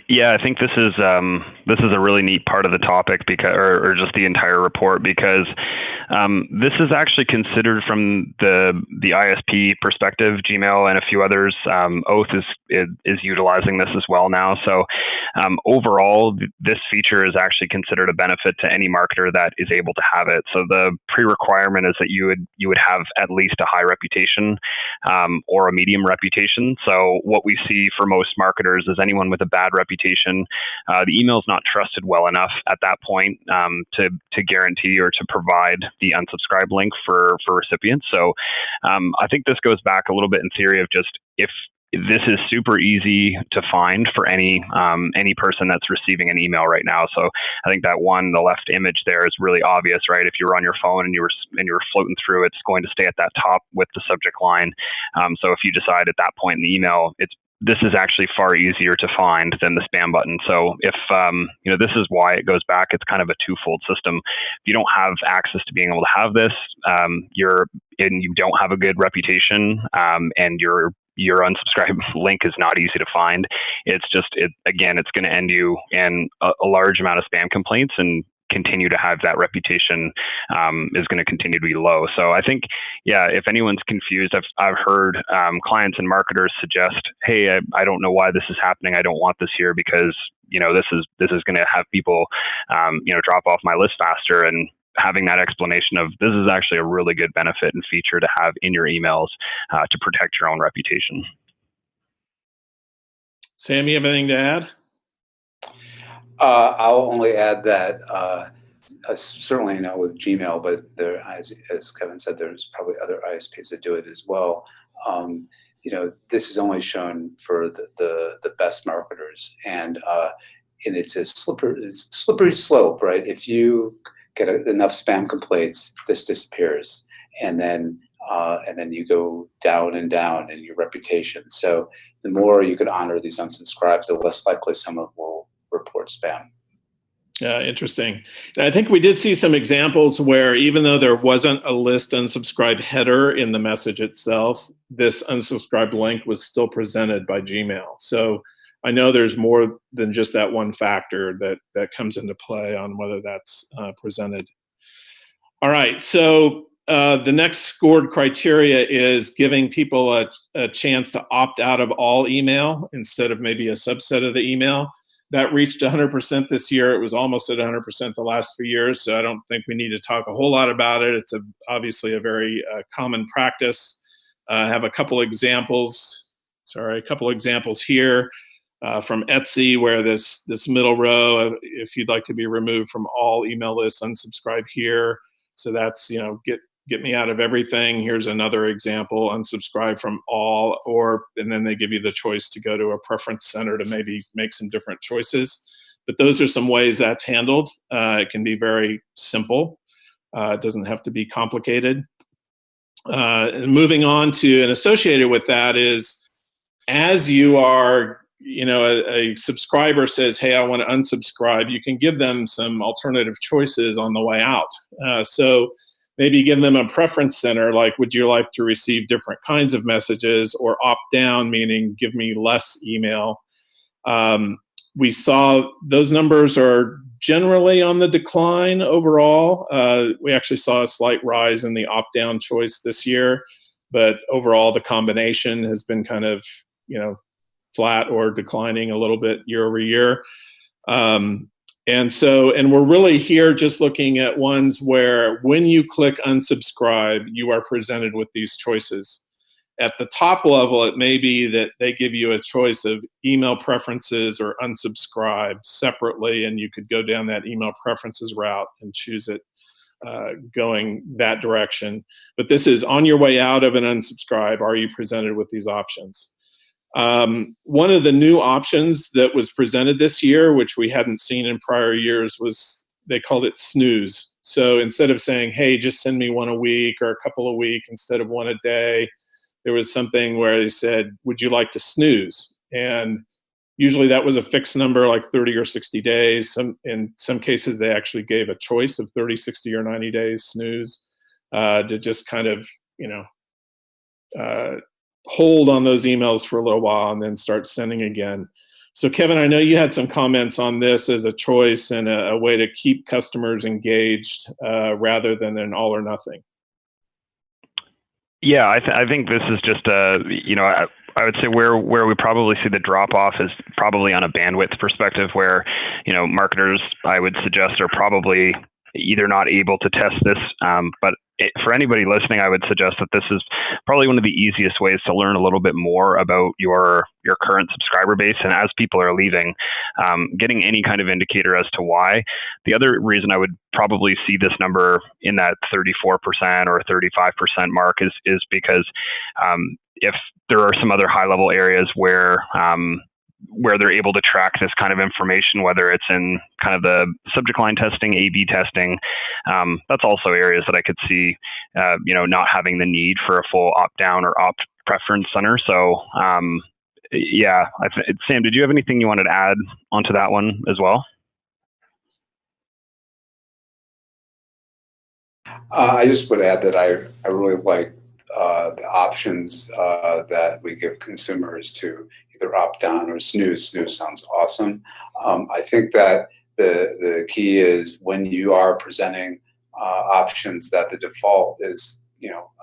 Yeah, I think this is a really neat part of the topic because, or just the entire report, because this is actually considered from the ISP perspective. Gmail and a few others, Oath is utilizing this as well now. So overall, this feature is actually considered a benefit to any marketer that is able to have it. So the pre-requirement is that you would have at least a high reputation or a medium reputation. So what we see for most marketers is anyone with a bad reputation, the email is not trusted well enough at that point to guarantee or to provide the unsubscribe link for recipients. So I think this goes back a little bit in theory of just if this is super easy to find for any person that's receiving an email right now. So I think that one, the left image there is really obvious, right? If you were on your phone and you were floating through, it's going to stay at that top with the subject line. So if you decide at that point in the email, this is actually far easier to find than the spam button. So if, this is why it goes back. It's kind of a twofold system. If you don't have access to being able to have this, you don't have a good reputation, and your unsubscribe link is not easy to find. It's going to end you in a large amount of spam complaints, and continue to have that reputation is going to continue to be low. So I think, if anyone's confused, I've heard clients and marketers suggest, hey, I don't know why this is happening. I don't want this here because this is going to have people drop off my list faster. And having that explanation of this is actually a really good benefit and feature to have in your emails to protect your own reputation. Sam, you have anything to add? I'll only add that I certainly know with Gmail, but there, as Kevin said, there's probably other ISPs that do it as well. This is only shown for the best marketers, and it's a slippery slope, right? If you get enough spam complaints, this disappears, and then you go down and down in your reputation. So the more you can honor these unsubscribes, the less likely someone will report spam. Yeah, interesting. And I think we did see some examples where even though there wasn't a list unsubscribe header in the message itself, this unsubscribe link was still presented by Gmail. So I know there's more than just that one factor that comes into play on whether that's presented. All right, so the next scored criteria is giving people a chance to opt out of all email instead of maybe a subset of the email. That reached 100% this year. It was almost at 100% the last few years, so I don't think we need to talk a whole lot about it. It's obviously a very common practice. I have a couple examples. A couple examples here from Etsy, where this middle row, if you'd like to be removed from all email lists, unsubscribe here. So that's, get me out of everything. Here's another example, unsubscribe from all, and then they give you the choice to go to a preference center to maybe make some different choices. But those are some ways that's handled. It can be very simple. It doesn't have to be complicated. And moving on to, and associated with that is, as you are, a subscriber says, hey, I want to unsubscribe, you can give them some alternative choices on the way out. So maybe give them a preference center, like, would you like to receive different kinds of messages, or opt down, meaning give me less email. We saw those numbers are generally on the decline overall. We actually saw a slight rise in the opt down choice this year, but overall the combination has been kind of, flat or declining a little bit year over year. And we're really here just looking at ones where when you click unsubscribe, you are presented with these choices. At the top level, it may be that they give you a choice of email preferences or unsubscribe separately, and you could go down that email preferences route and choose it going that direction. But this is on your way out of an unsubscribe, are you presented with these options? One of the new options that was presented this year, which we hadn't seen in prior years, was they called it snooze. So instead of saying, hey, just send me one a week or a couple a week instead of one a day, there was something where they said, would you like to snooze? And usually that was a fixed number, like 30 or 60 days. In some cases, they actually gave a choice of 30, 60, or 90 days snooze to just kind of, hold on those emails for a little while and then start sending again. So Kevin, I know you had some comments on this as a choice and a way to keep customers engaged rather than an all or nothing. Yeah, I think this is just I would say where we probably see the drop off is probably on a bandwidth perspective, where marketers, I would suggest, are probably either not able to test this, but for anybody listening, I would suggest that this is probably one of the easiest ways to learn a little bit more about your current subscriber base. And as people are leaving, getting any kind of indicator as to why. The other reason I would probably see this number in that 34% or 35% mark is because if there are some other high level areas where they're able to track this kind of information, whether it's in kind of the subject line testing, A/B testing, that's also areas that I could see, not having the need for a full opt down or opt preference center. So, yeah, Sam, did you have anything you wanted to add onto that one as well? I just would add that I really like the options that we give consumers to either opt down or snooze. Snooze sounds awesome. I think that the key is when you are presenting options, that the default is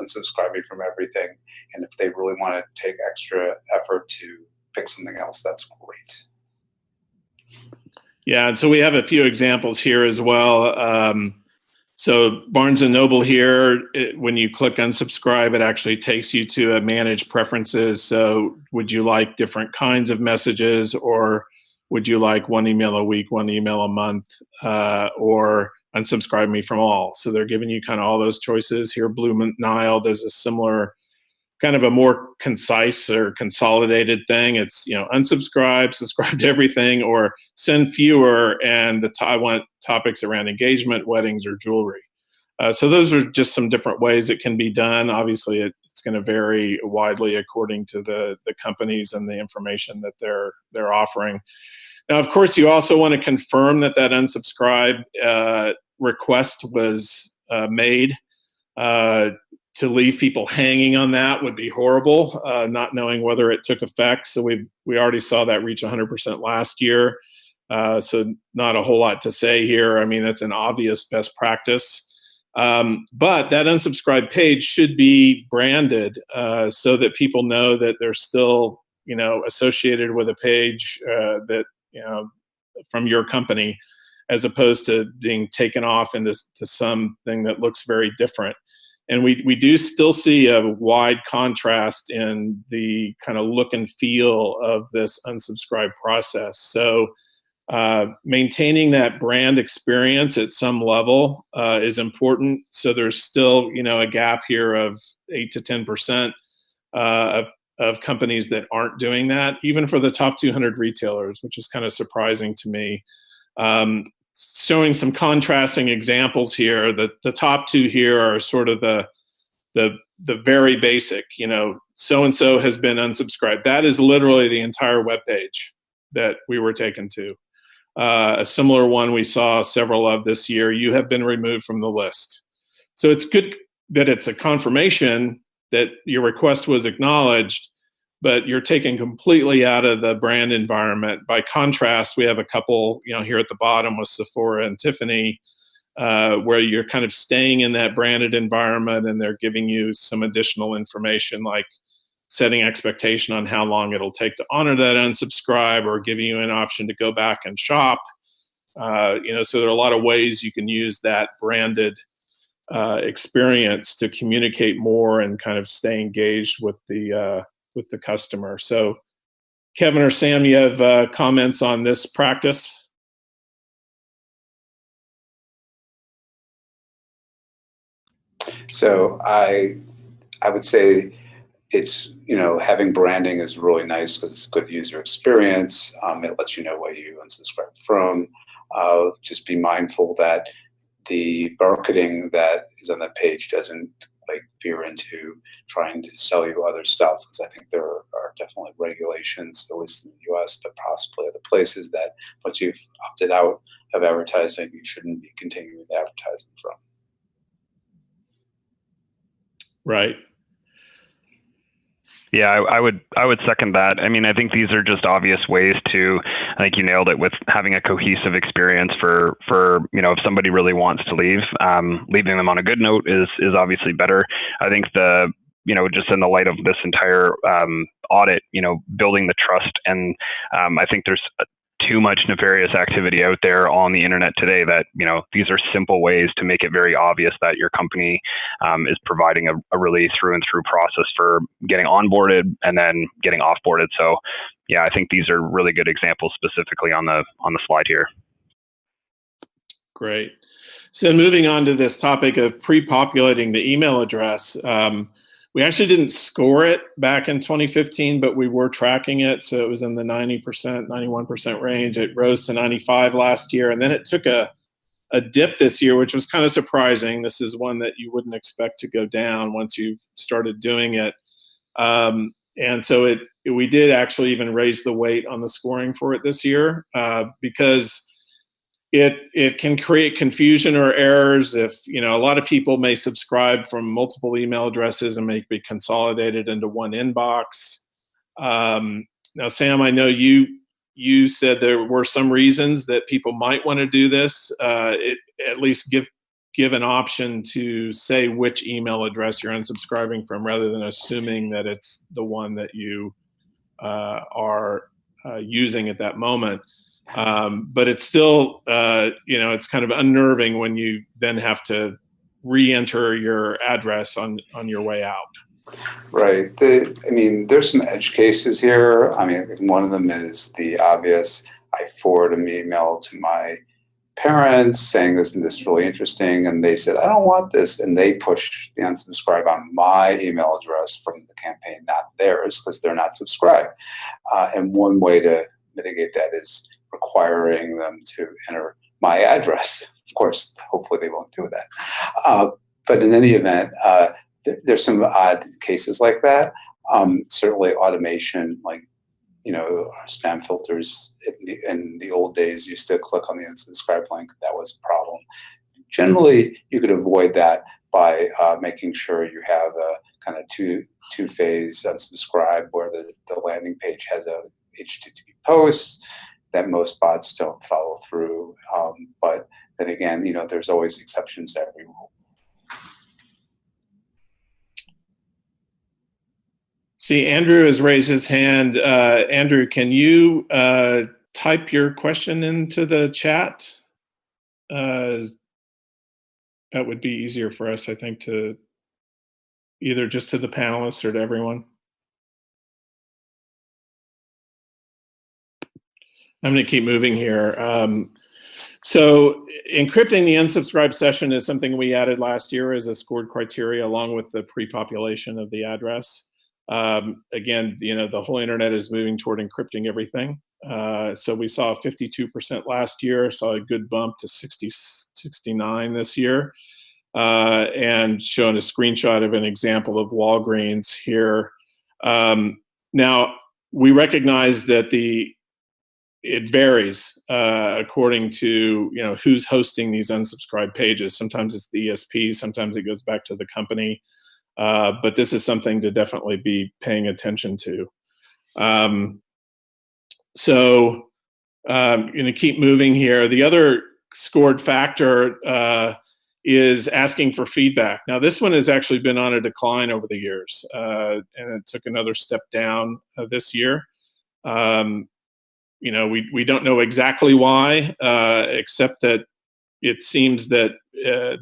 unsubscribing from everything, and if they really want to take extra effort to pick something else, that's great. Yeah, and so we have a few examples here as well. So Barnes & Noble here, when you click unsubscribe, it actually takes you to a manage preferences. So would you like different kinds of messages, or would you like one email a week, one email a month, or unsubscribe me from all? So they're giving you kind of all those choices here. Blue Nile does a similar kind of a more concise or consolidated thing. It's, you know, unsubscribe, subscribe to everything, or send fewer, and I want topics around engagement, weddings, or jewelry. So those are just some different ways it can be done. Obviously, it's going to vary widely according to the companies and the information that they're offering. Now, of course, you also want to confirm that unsubscribe request was made. To leave people hanging on that would be horrible, not knowing whether it took effect. So we already saw that reach 100% last year. So not a whole lot to say here. I mean, that's an obvious best practice. But that unsubscribe page should be branded so that people know that they're still, you know, associated with a page that, you know, from your company, as opposed to being taken off into something that looks very different. And we do still see a wide contrast in the kind of look and feel of this unsubscribe process. So maintaining that brand experience at some level is important. So there's still, you know, a gap here of 8 to 10% of companies that aren't doing that, even for the top 200 retailers, which is kind of surprising to me. Showing some contrasting examples here. The top two here are sort of the very basic, you know, so-and-so has been unsubscribed. That is literally the entire web page that we were taken to. A similar one we saw several of this year, you have been removed from the list. So it's good that it's a confirmation that your request was acknowledged, but you're taken completely out of the brand environment. By contrast, we have a couple, you know, here at the bottom with Sephora and Tiffany, where you're kind of staying in that branded environment, and they're giving you some additional information, like setting expectation on how long it'll take to honor that unsubscribe, or giving you an option to go back and shop. You know, so there are a lot of ways you can use that branded experience to communicate more and kind of stay engaged with the customer. So Kevin or Sam, you have comments on this practice? So I would say it's, you know, having branding is really nice because it's a good user experience. It lets you know what you unsubscribe from. Just be mindful that the marketing that is on that page doesn't like veer into trying to sell you other stuff, because I think there are definitely regulations, at least in the US, but possibly other places, that once you've opted out of advertising, you shouldn't be continuing advertising from. Right. Yeah, I would second that. I mean, I think these are just obvious ways to, I think you nailed it with having a cohesive experience for you know, if somebody really wants to leave, leaving them on a good note is obviously better. I think you know, just in the light of this entire audit, you know, building the trust, and I think there's too much nefarious activity out there on the internet today that, you know, these are simple ways to make it very obvious that your company is providing a really through and through process for getting onboarded and then getting offboarded. So yeah, I think these are really good examples specifically on the slide here. Great. So moving on to this topic of pre-populating the email address, we actually didn't score it back in 2015, but we were tracking it. So it was in the 90%, 91% range. It rose to 95 last year. And then it took a dip this year, which was kind of surprising. This is one that you wouldn't expect to go down once you've started doing it. And so we did actually even raise the weight on the scoring for it this year, because it can create confusion or errors if, you know, a lot of people may subscribe from multiple email addresses and may be consolidated into one inbox. Now, Sam, I know you said there were some reasons that people might want to do this. At least give an option to say which email address you're unsubscribing from, rather than assuming that it's the one that you are using at that moment. But it's still, it's kind of unnerving when you then have to re-enter your address on your way out. Right. There's some edge cases here. One of them is the obvious. I forward an email to my parents saying, isn't this really interesting? And they said, I don't want this. And they push the unsubscribe on my email address from the campaign, not theirs, because they're not subscribed. And one way to mitigate that is requiring them to enter my address. Of course, hopefully they won't do that. But in any event, there's some odd cases like that. Certainly automation, like, spam filters in the old days used to click on the unsubscribe link. That was a problem. Generally, you could avoid that by making sure you have a kind of two-phase unsubscribe where the landing page has a HTTP post that most bots don't follow through. But then again, there's always exceptions to every rule. See, Andrew has raised his hand. Andrew, can you type your question into the chat? That would be easier for us, I think, to either just to the panelists or to everyone. I'm going to keep moving here. So encrypting the unsubscribed session is something we added last year as a scored criteria along with the pre-population of the address. Again, the whole internet is moving toward encrypting everything. So we saw 52% last year, saw a good bump to 69 this year, and showing a screenshot of an example of Walgreens here. Now, we recognize that it varies according to who's hosting these unsubscribed pages. Sometimes it's the ESP, sometimes it goes back to the company. But this is something to definitely be paying attention to. Keep moving here. The other scored factor is asking for feedback. Now, this one has actually been on a decline over the years, and it took another step down this year. We don't know exactly why, except that it seems that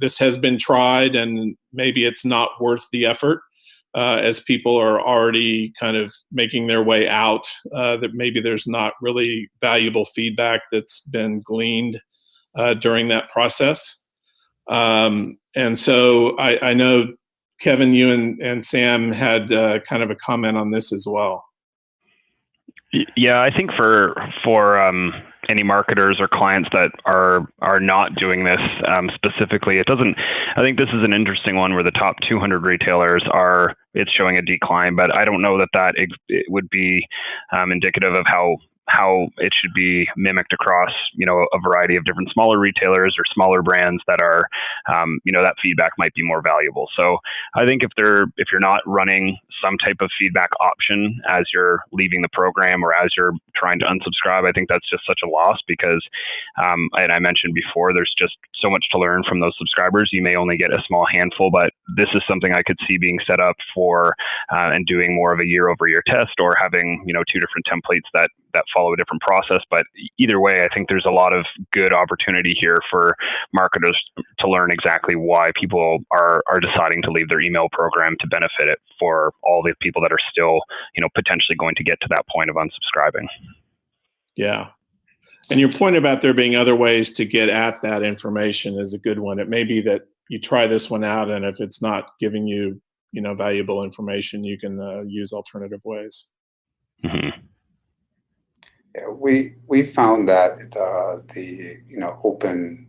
this has been tried and maybe it's not worth the effort as people are already kind of making their way out, that maybe there's not really valuable feedback that's been gleaned during that process. And so I know, Kevin, you and Sam had kind of a comment on this as well. Yeah, I think for any marketers or clients that are not doing this specifically, I think this is an interesting one where the top 200 retailers it's showing a decline, but I don't know that it would be indicative of how it should be mimicked across, a variety of different smaller retailers or smaller brands that are, that feedback might be more valuable. So I think if you're not running some type of feedback option as you're leaving the program or as you're trying to unsubscribe, I think that's just such a loss because, and I mentioned before, there's just so much to learn from those subscribers. You may only get a small handful, but this is something I could see being set up for and doing more of a year-over-year test or having, 2 different templates that follow a different process. But either way, I think there's a lot of good opportunity here for marketers to learn exactly why people are deciding to leave their email program to benefit it for all the people that are still, potentially going to get to that point of unsubscribing. Yeah. And your point about there being other ways to get at that information is a good one. It may be that you try this one out, and if it's not giving you, valuable information, you can use alternative ways. Mm-hmm. Yeah, we found that the open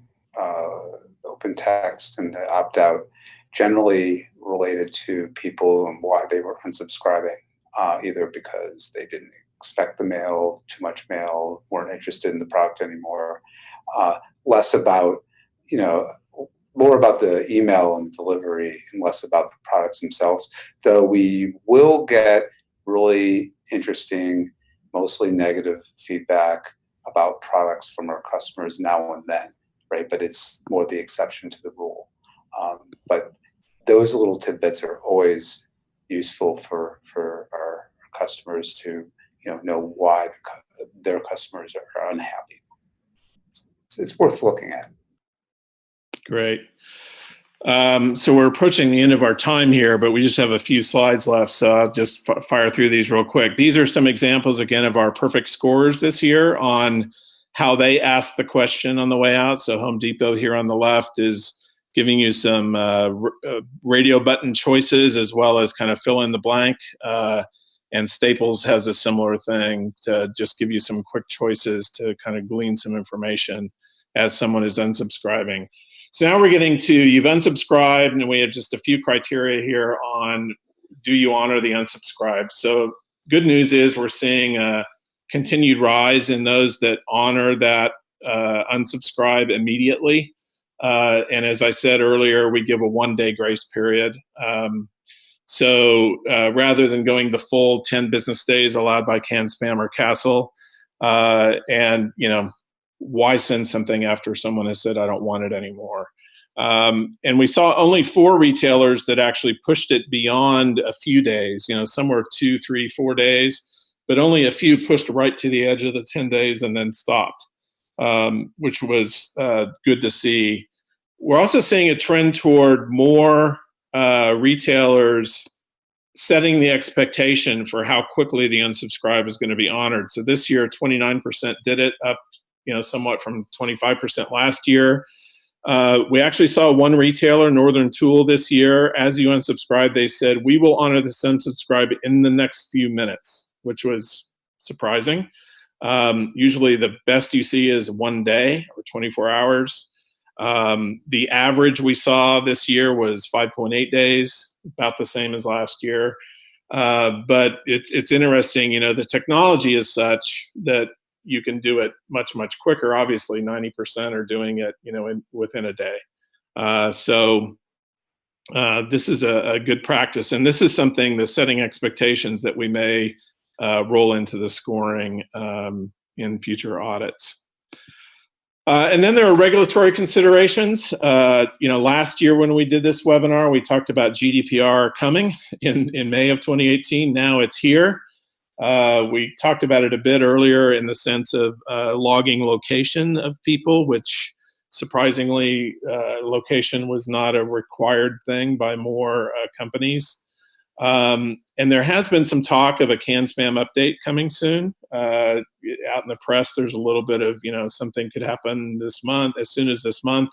text and the opt out generally related to people and why they were unsubscribing, either because they didn't expect the mail, too much mail, weren't interested in the product anymore, less about more about the email and the delivery and less about the products themselves. Though we will get really interesting, mostly negative feedback about products from our customers now and then, right? But it's more the exception to the rule. But those little tidbits are always useful for our customers to know why their customers are unhappy. it's worth looking at. Great. So we're approaching the end of our time here, but we just have a few slides left, so I'll just fire through these real quick. These are some examples, again, of our perfect scores this year on how they asked the question on the way out. So Home Depot here on the left is giving you some radio button choices as well as kind of fill in the blank. And Staples has a similar thing to just give you some quick choices to kind of glean some information as someone is unsubscribing. So now we're getting to, you've unsubscribed, and we have just a few criteria here on, do you honor the unsubscribe? So good news is we're seeing a continued rise in those that honor that unsubscribe immediately. And as I said earlier, we give a 1-day grace period. So rather than going the full 10 business days allowed by CAN-SPAM or CASEL, and why send something after someone has said, I don't want it anymore? And we saw only 4 retailers that actually pushed it beyond a few days. Some were 2, 3, 4 days, but only a few pushed right to the edge of the 10 days and then stopped, which was good to see. We're also seeing a trend toward more retailers setting the expectation for how quickly the unsubscribe is going to be honored. So this year, 29% did it, up somewhat from 25% last year. We actually saw one retailer, Northern Tool, this year. As you unsubscribe, they said, we will honor this unsubscribe in the next few minutes, which was surprising. Usually the best you see is 1 day or 24 hours. The average we saw this year was 5.8 days, about the same as last year. But it's interesting, the technology is such that you can do it much, much quicker. Obviously, 90% are doing it, within a day. So this is a good practice. And this is something, the setting expectations, that we may roll into the scoring in future audits. And then there are regulatory considerations. Last year when we did this webinar, we talked about GDPR coming in May of 2018. Now it's here. We talked about it a bit earlier in the sense of logging location of people, which surprisingly, location was not a required thing by more companies. And there has been some talk of a CAN-SPAM update coming soon. Out in the press, there's a little bit of, something could happen this month, as soon as this month.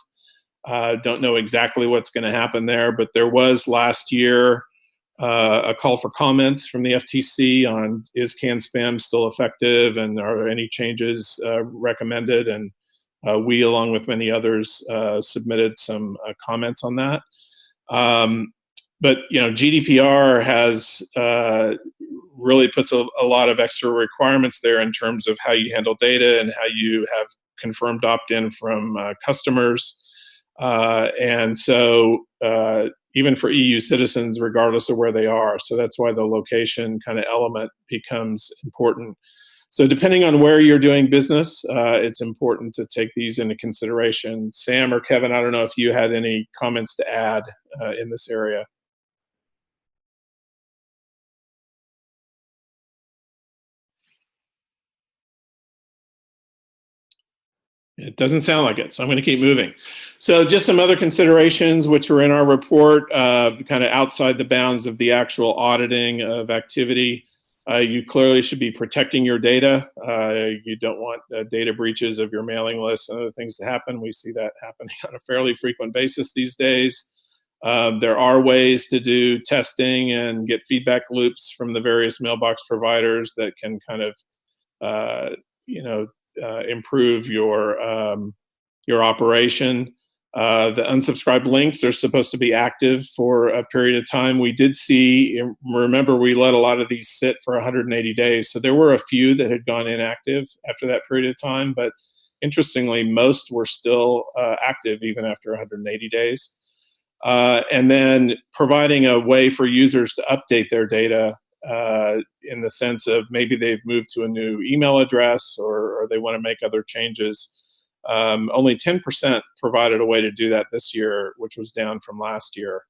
Don't know exactly what's going to happen there, but there was last year a call for comments from the FTC on, is CAN-SPAM still effective and are any changes recommended? And we, along with many others, submitted some comments on that. But GDPR has really puts a lot of extra requirements there in terms of how you handle data and how you have confirmed opt-in from customers. And so even for EU citizens, regardless of where they are. So that's why the location kind of element becomes important. So depending on where you're doing business, it's important to take these into consideration. Sam or Kevin, I don't know if you had any comments to add in this area. It doesn't sound like it, so I'm going to keep moving. So just some other considerations which are in our report, kind of outside the bounds of the actual auditing of activity. You clearly should be protecting your data. You don't want data breaches of your mailing list and other things to happen. We see that happening on a fairly frequent basis these days. There are ways to do testing and get feedback loops from the various mailbox providers that can kind of, improve your operation. The unsubscribed links are supposed to be active for a period of time. We did see, remember, we let a lot of these sit for 180 days. So there were a few that had gone inactive after that period of time, but interestingly, most were still active even after 180 days. And then providing a way for users to update their data in the sense of maybe they've moved to a new email address or they want to make other changes. Only 10% provided a way to do that this year, which was down from last year.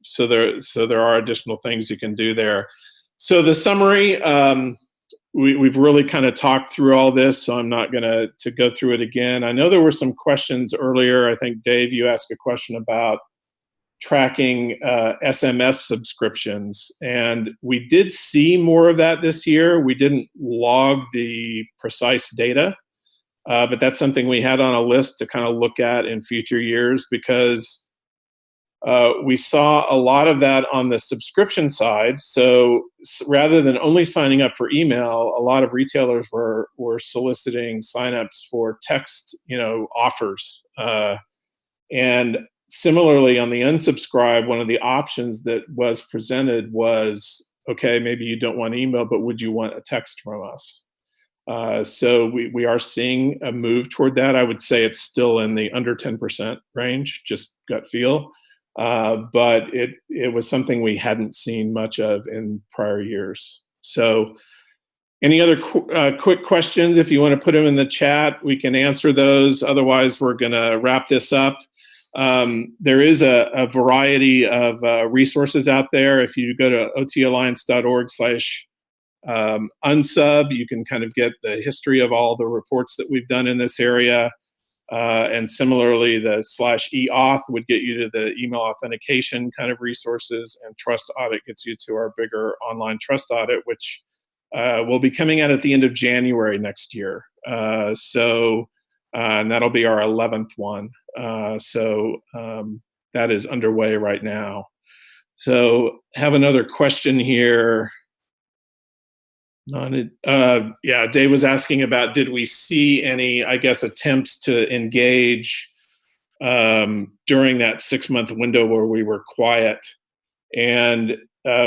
So there are additional things you can do there. So the summary, we've really kind of talked through all this, so I'm not going to go through it again. I know there were some questions earlier. I think, Dave, you asked a question about tracking SMS subscriptions, and we did see more of that this year. We didn't log the precise data, but that's something we had on a list to kind of look at in future years, because we saw a lot of that on the subscription side. So rather than only signing up for email, a lot of retailers were soliciting signups for text, offers. And similarly, on the unsubscribe, one of the options that was presented was, okay, maybe you don't want email, but would you want a text from us? So we are seeing a move toward that. I would say it's still in the under 10% range, just gut feel. But it was something we hadn't seen much of in prior years. So any other quick questions? If you want to put them in the chat, we can answer those. Otherwise, we're going to wrap this up. There is a variety of resources out there. If you go to otalliance.org/unsub, you can kind of get the history of all the reports that we've done in this area. And similarly, the /eauth would get you to the email authentication kind of resources, and Trust Audit gets you to our bigger online trust audit, which will be coming out at the end of January next year. And that'll be our 11th one. That is underway right now. So have another question here. Yeah, Dave was asking about, did we see any, I guess, attempts to engage during that 6-month window where we were quiet? And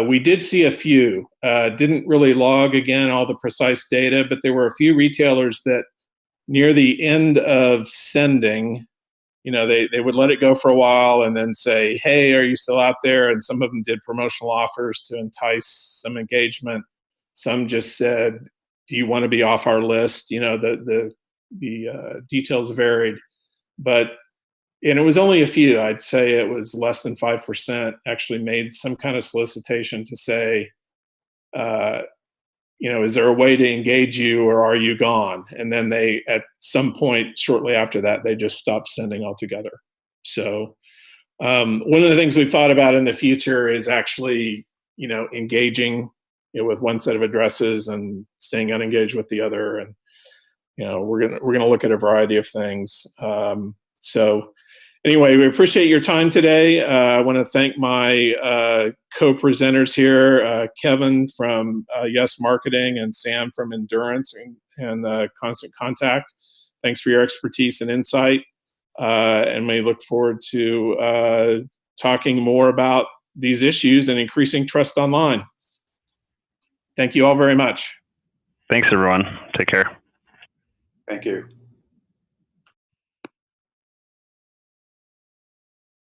we did see a few. Didn't really log, again, all the precise data, but there were a few retailers that near the end of sending, they would let it go for a while and then say, hey, are you still out there? And some of them did promotional offers to entice some engagement. Some just said, do you want to be off our list? The details varied, and it was only a few. I'd say it was less than 5% actually made some kind of solicitation to say, is there a way to engage you, or are you gone? And then they, at some point shortly after that, they just stopped sending altogether. So one of the things we've thought about in the future is actually, engaging with one set of addresses and staying unengaged with the other. And, we're gonna look at a variety of things. So anyway, we appreciate your time today. I want to thank my co-presenters here, Kevin from Yes Marketing and Sam from Endurance and Constant Contact. Thanks for your expertise and insight. And we look forward to talking more about these issues and increasing trust online. Thank you all very much. Thanks, everyone. Take care. Thank you.